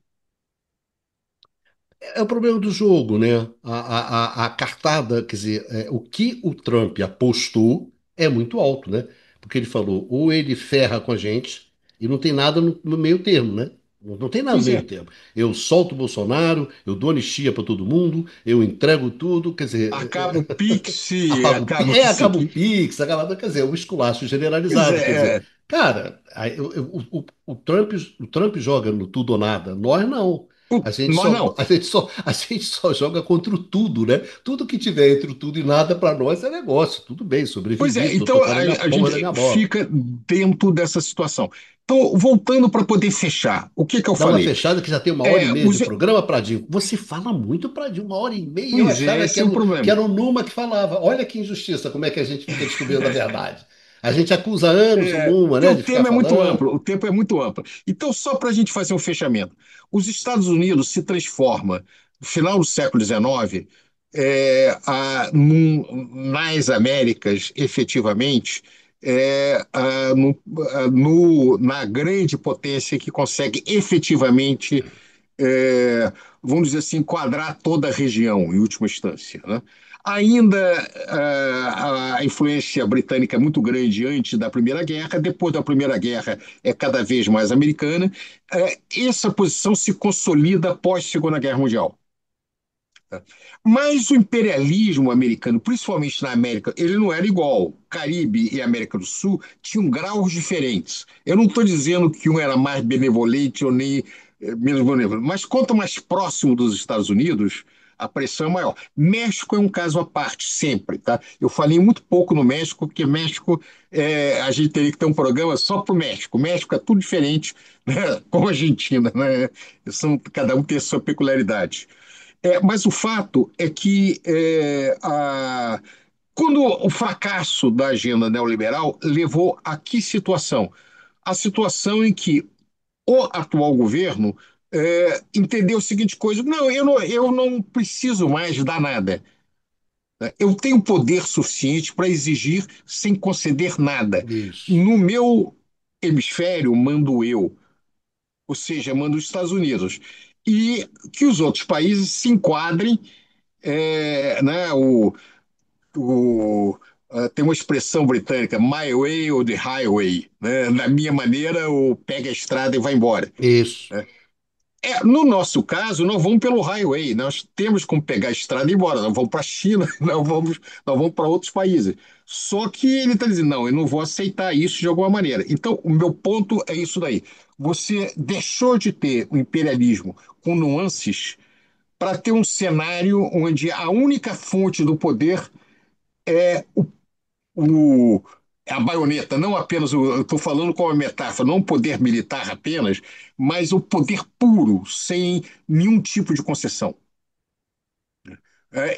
É o problema do jogo, né? A cartada, quer dizer, o que o Trump apostou é muito alto, né? Porque ele falou, ou ele ferra com a gente, e não tem nada no meio termo, né? Não tem nada no Pois meio é. termo. Eu solto o Bolsonaro, eu dou anistia para todo mundo, eu entrego tudo, quer dizer, Acaba o Pix, apago o acaba Pix, o acaba o seguinte. Pix, quer dizer, o esculacho Pois generalizado, quer dizer, é, cara, o Trump joga no tudo ou nada, nós não. nós não. A gente só joga contra o tudo, né? Tudo que tiver entre o tudo e nada para nós é negócio. Tudo bem, Pois sobrevivi, é, tô então tocando a minha a porra gente da minha bola. fica dentro dessa situação. Então, voltando para poder fechar, o que eu Dá uma falei? fechada que já tem uma hora e É, meia de os, programa, Pradinho. Você fala muito, Pradinho, uma hora e meia. Eu pois é, achava esse é o que problema. era o Numa que falava. Olha que injustiça, como é que a gente fica descobrindo a verdade. A gente acusa há anos o Numa, Porque né, o de ficar tema é muito falando. amplo, o tempo é muito amplo. Então, só para a gente fazer um fechamento, os Estados Unidos se transforma, no final do século XIX, nas Américas, efetivamente, na grande potência que consegue efetivamente, é, vamos dizer assim, enquadrar toda a região, em última instância, né? Ainda a influência britânica é muito grande antes da Primeira Guerra, depois da Primeira Guerra é cada vez mais americana. Essa posição se consolida após a Segunda Guerra Mundial. Mas o imperialismo americano, principalmente na América, ele não era igual. Caribe e América do Sul tinham graus diferentes. Eu não estou dizendo que um era mais benevolente ou nem menos benevolente, mas quanto mais próximo dos Estados Unidos, a pressão é maior. México é um caso à parte, sempre, tá? Eu falei muito pouco no México, porque México, a gente teria que ter um programa só para o México. O México é tudo diferente, né? Com a Argentina, né? Cada um tem a sua peculiaridade. Mas o fato é que quando o fracasso da agenda neoliberal levou a que situação? A situação em que o atual governo entendeu a seguinte coisa: não, eu não preciso mais dar nada. Né? Eu tenho poder suficiente para exigir sem conceder nada. Isso. No meu hemisfério, mando eu, ou seja, mando os Estados Unidos. E que os outros países se enquadrem, né, tem uma expressão britânica, my way or the highway, né? Na minha maneira, ou pega a estrada e vai embora. Isso. No nosso caso, nós vamos pelo highway, nós temos como pegar a estrada e ir embora, nós vamos para a China, nós vamos para outros países. Só que ele está dizendo, não, eu não vou aceitar isso de alguma maneira. Então, o meu ponto é isso daí. Você deixou de ter o imperialismo com nuances para ter um cenário onde a única fonte do poder o, a baioneta, não apenas, eu estou falando como uma metáfora, não o poder militar apenas, mas o poder puro, sem nenhum tipo de concessão.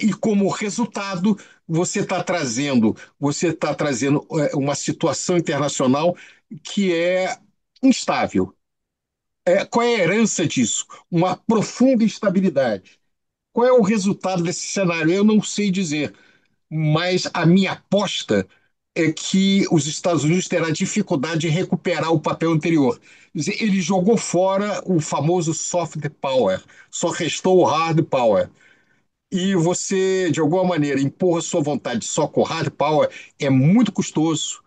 E como resultado, você está trazendo uma situação internacional que é instável. Qual é a herança disso? Uma profunda instabilidade. Qual é o resultado desse cenário? Eu não sei dizer, mas a minha aposta é que os Estados Unidos terá dificuldade de recuperar o papel anterior. Quer dizer, ele jogou fora o famoso soft power, só restou o hard power. E você, de alguma maneira, impor a sua vontade só com hard power é muito custoso,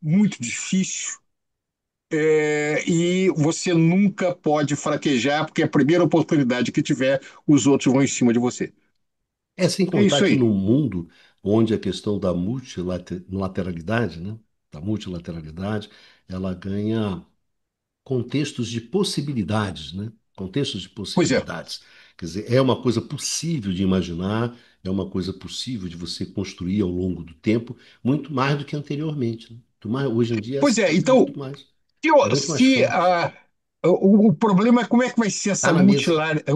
muito difícil, e você nunca pode fraquejar, porque a primeira oportunidade que tiver, os outros vão em cima de você. É sem É contar isso que aí. num mundo onde a questão da multilateralidade, né, da multilateralidade, ela ganha contextos de possibilidades, né? Contextos de Pois é. possibilidades. Quer dizer, é uma coisa possível de imaginar, é uma coisa possível de você construir ao longo do tempo, muito mais do que anteriormente, né? Muito mais, hoje em dia Pois é. é Então, muito mais, é Se, muito mais se forte. o problema é como é que vai ser Está essa na mesa.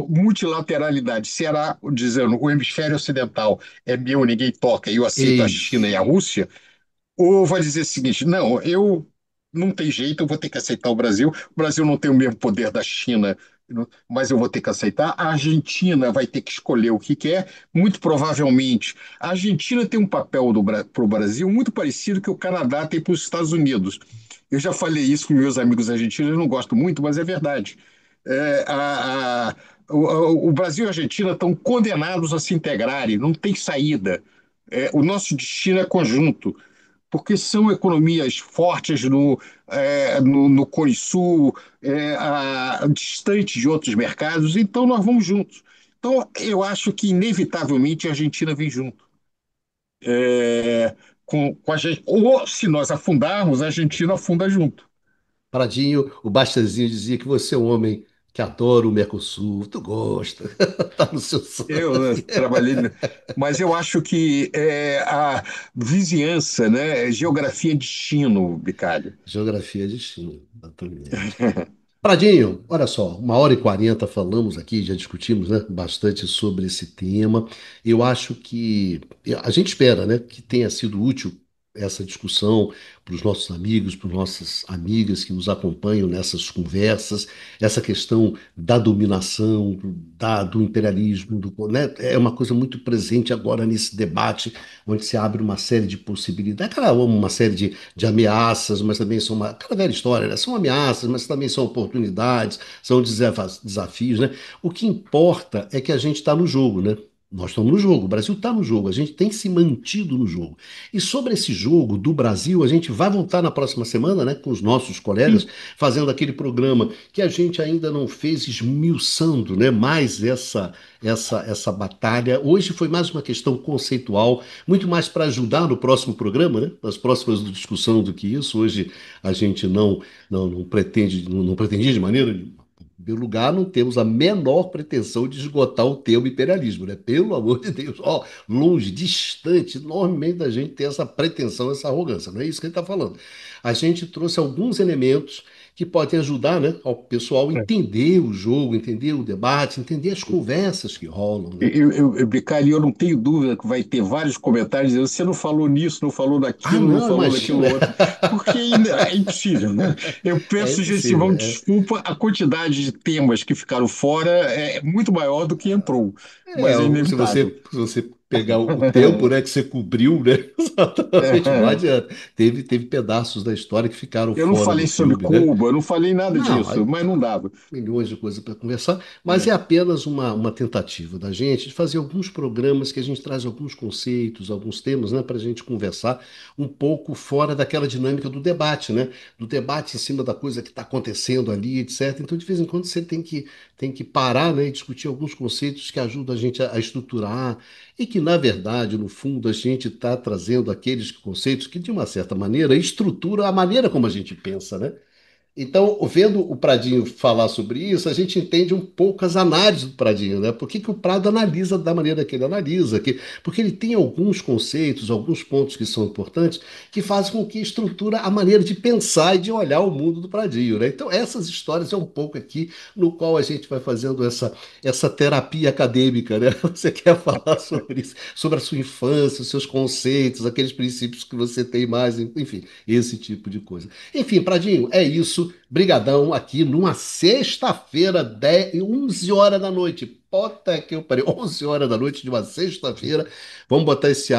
multilateralidade. Será, dizendo, o hemisfério ocidental é meu, ninguém toca, e eu aceito a China e a Isso. Rússia? Ou vai dizer o seguinte: não, eu não tem jeito, eu vou ter que aceitar o Brasil. O Brasil não tem o mesmo poder da China, mas eu vou ter que aceitar. A Argentina vai ter que escolher o que quer. Muito provavelmente, a Argentina tem um papel para o Brasil muito parecido que o Canadá tem para os Estados Unidos. Eu já falei isso com meus amigos argentinos, eu não gosto muito, mas é verdade. É, o Brasil e a Argentina estão condenados a se integrarem, não tem saída. O nosso destino é conjunto porque são economias fortes no Cone Sul, distante de outros mercados, então nós vamos juntos. Então, eu acho que, inevitavelmente, a Argentina vem junto. Com a gente. Ou, se nós afundarmos, a Argentina afunda junto. Pradinho, o Bastazinho dizia que você é um homem que adora o Mercosul, tu gosta, tá no seu Eu sangue. trabalhei, mas eu acho que a vizinhança, né, geografia é destino, Bicalho. Geografia é destino, exatamente. Pradinho, olha só, 1h40 falamos aqui, já discutimos, né, bastante sobre esse tema. Eu acho que a gente espera, né, que tenha sido útil essa discussão para os nossos amigos, para as nossas amigas que nos acompanham nessas conversas, essa questão da dominação, do imperialismo, né, é uma coisa muito presente agora nesse debate, onde se abre uma série de possibilidades, claro, uma série de ameaças, mas também são aquela velha história, né? São ameaças, mas também são oportunidades, são desafios, né? O que importa é que a gente está no jogo, né? Nós estamos no jogo, o Brasil está no jogo, a gente tem se mantido no jogo. E sobre esse jogo do Brasil, a gente vai voltar na próxima semana, né, com os nossos colegas, Sim. fazendo aquele programa que a gente ainda não fez, esmiuçando, né, mais essa batalha. Hoje foi mais uma questão conceitual, muito mais para ajudar no próximo programa, né? Nas próximas discussões do que isso. Hoje a gente não pretende, não pretendia de maneira nenhuma. Em primeiro lugar, não temos a menor pretensão de esgotar o termo imperialismo, né? Pelo amor de Deus, ó, longe, distante, enormemente da gente ter essa pretensão, essa arrogância. Não é isso que ele está falando. A gente trouxe alguns elementos que podem ajudar, né, ao pessoal É. entender o jogo, entender o debate, entender as conversas que rolam, né? Bicalho, eu não tenho dúvida que vai ter vários comentários dizendo você não falou nisso, não falou Ah, daquilo, não não, falou daquilo imagina. outro, porque é impossível, né? Eu É peço, gente, impossível. vão desculpa, a quantidade de temas que ficaram fora é muito maior do que entrou, mas é Se inevitável. você pegar o tempo, né, que você cobriu, né, exatamente, não adianta. Teve pedaços da história que ficaram Eu não fora do falei sobre filme, né? Cuba, eu não falei nada Não, disso, mas não dava. milhões de coisas para conversar, mas é É. apenas uma tentativa da gente de fazer alguns programas que a gente traz alguns conceitos, alguns temas, né, para a gente conversar um pouco fora daquela dinâmica do debate, né? Do debate em cima da coisa que está acontecendo ali, etc. Então, de vez em quando, você tem que parar, né, e discutir alguns conceitos que ajudam a gente a estruturar e que, na verdade, no fundo, a gente está trazendo aqueles conceitos que, de uma certa maneira, estruturam a maneira como a gente pensa, né? Então, vendo o Pradinho falar sobre isso, a gente entende um pouco as análises do Pradinho, né? Por que que o Prado analisa da maneira que ele analisa? Porque ele tem alguns conceitos, alguns pontos que são importantes, que fazem com que estrutura a maneira de pensar e de olhar o mundo do Pradinho, né? Então, essas histórias é um pouco aqui no qual a gente vai fazendo essa terapia acadêmica, né? Você quer falar sobre isso, sobre a sua infância, os seus conceitos, aqueles princípios que você tem mais, enfim, esse tipo de coisa. Enfim, Pradinho, é isso. Brigadão aqui numa sexta-feira, 11 horas da noite. Puta que eu parei, 11 horas da noite de uma sexta-feira. Vamos botar esse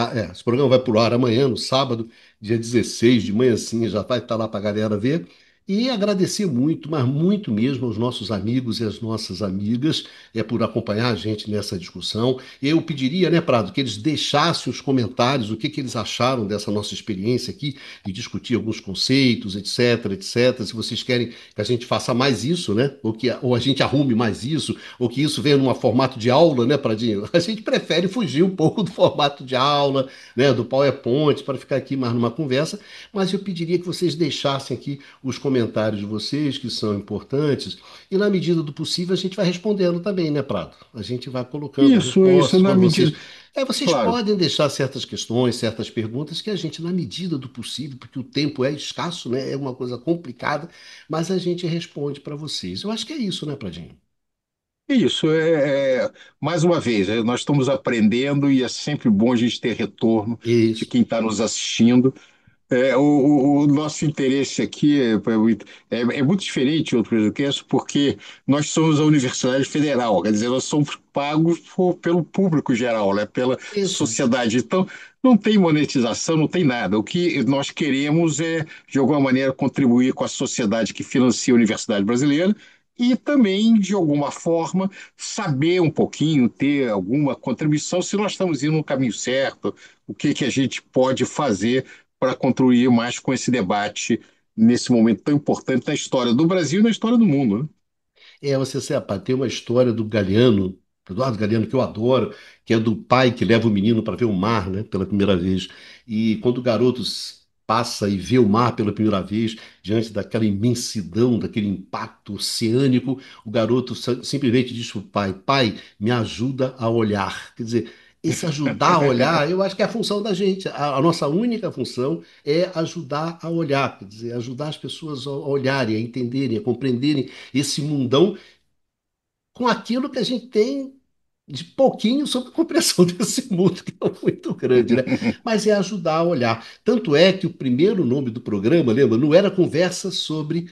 programa vai pro ar amanhã, no sábado, dia 16 de manhãzinha, já vai estar lá pra galera ver. E agradecer muito, mas muito mesmo aos nossos amigos e às nossas amigas por acompanhar a gente nessa discussão. Eu pediria, né, Prado, que eles deixassem os comentários, o que que eles acharam dessa nossa experiência aqui, de discutir alguns conceitos, etc, etc. Se vocês querem que a gente faça mais isso, né? Ou a gente arrume mais isso, ou que isso venha num formato de aula, né, Pradinho? A gente prefere fugir um pouco do formato de aula, né, do PowerPoint, para ficar aqui mais numa conversa, mas eu pediria que vocês deixassem aqui os comentários de vocês, que são importantes, e na medida do possível a gente vai respondendo também, né, Prado? A gente vai colocando as Isso, respostas na quando medida. vocês vocês Claro. podem deixar certas questões, certas perguntas que a gente, na medida do possível, porque o tempo é escasso, né? É uma coisa complicada, mas a gente responde para vocês. Eu acho que é isso, né, Pradinho? Isso, mais uma vez, nós estamos aprendendo e é sempre bom a gente ter retorno de Isso. quem está nos assistindo. O nosso interesse aqui é muito diferente de outros podcasts, porque nós somos a Universidade Federal, quer dizer, nós somos pagos pelo público geral, né, pela Isso. sociedade. Então, não tem monetização, não tem nada. O que nós queremos é, de alguma maneira, contribuir com a sociedade que financia a Universidade Brasileira e também, de alguma forma, saber um pouquinho, ter alguma contribuição, se nós estamos indo no caminho certo, o que que a gente pode fazer para contribuir mais com esse debate nesse momento tão importante na história do Brasil e na história do mundo, né? Você sabe, tem uma história do Galeano, Eduardo Galeano, que eu adoro, que é do pai que leva o menino para ver o mar, né, pela primeira vez. E quando o garoto passa e vê o mar pela primeira vez, diante daquela imensidão, daquele impacto oceânico, o garoto simplesmente diz para o pai: Pai, me ajuda a olhar. Quer dizer, esse ajudar a olhar, eu acho que é a função da gente. A nossa única função é ajudar a olhar, quer dizer, ajudar as pessoas a olharem, a entenderem, a compreenderem esse mundão com aquilo que a gente tem de pouquinho sobre a compreensão desse mundo, que é muito grande, né? Mas é ajudar a olhar. Tanto é que o primeiro nome do programa, lembra, não era conversa sobre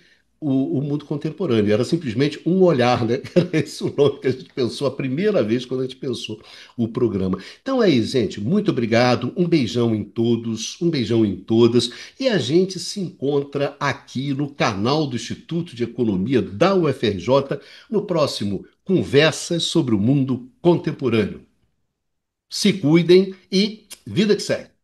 o mundo contemporâneo, era simplesmente um olhar, né? Era esse o nome que a gente pensou a primeira vez quando a gente pensou o programa. Então é isso, gente. Muito obrigado. Um beijão em todos, um beijão em todas. E a gente se encontra aqui no canal do Instituto de Economia da UFRJ no próximo Conversas sobre o Mundo Contemporâneo. Se cuidem e vida que segue.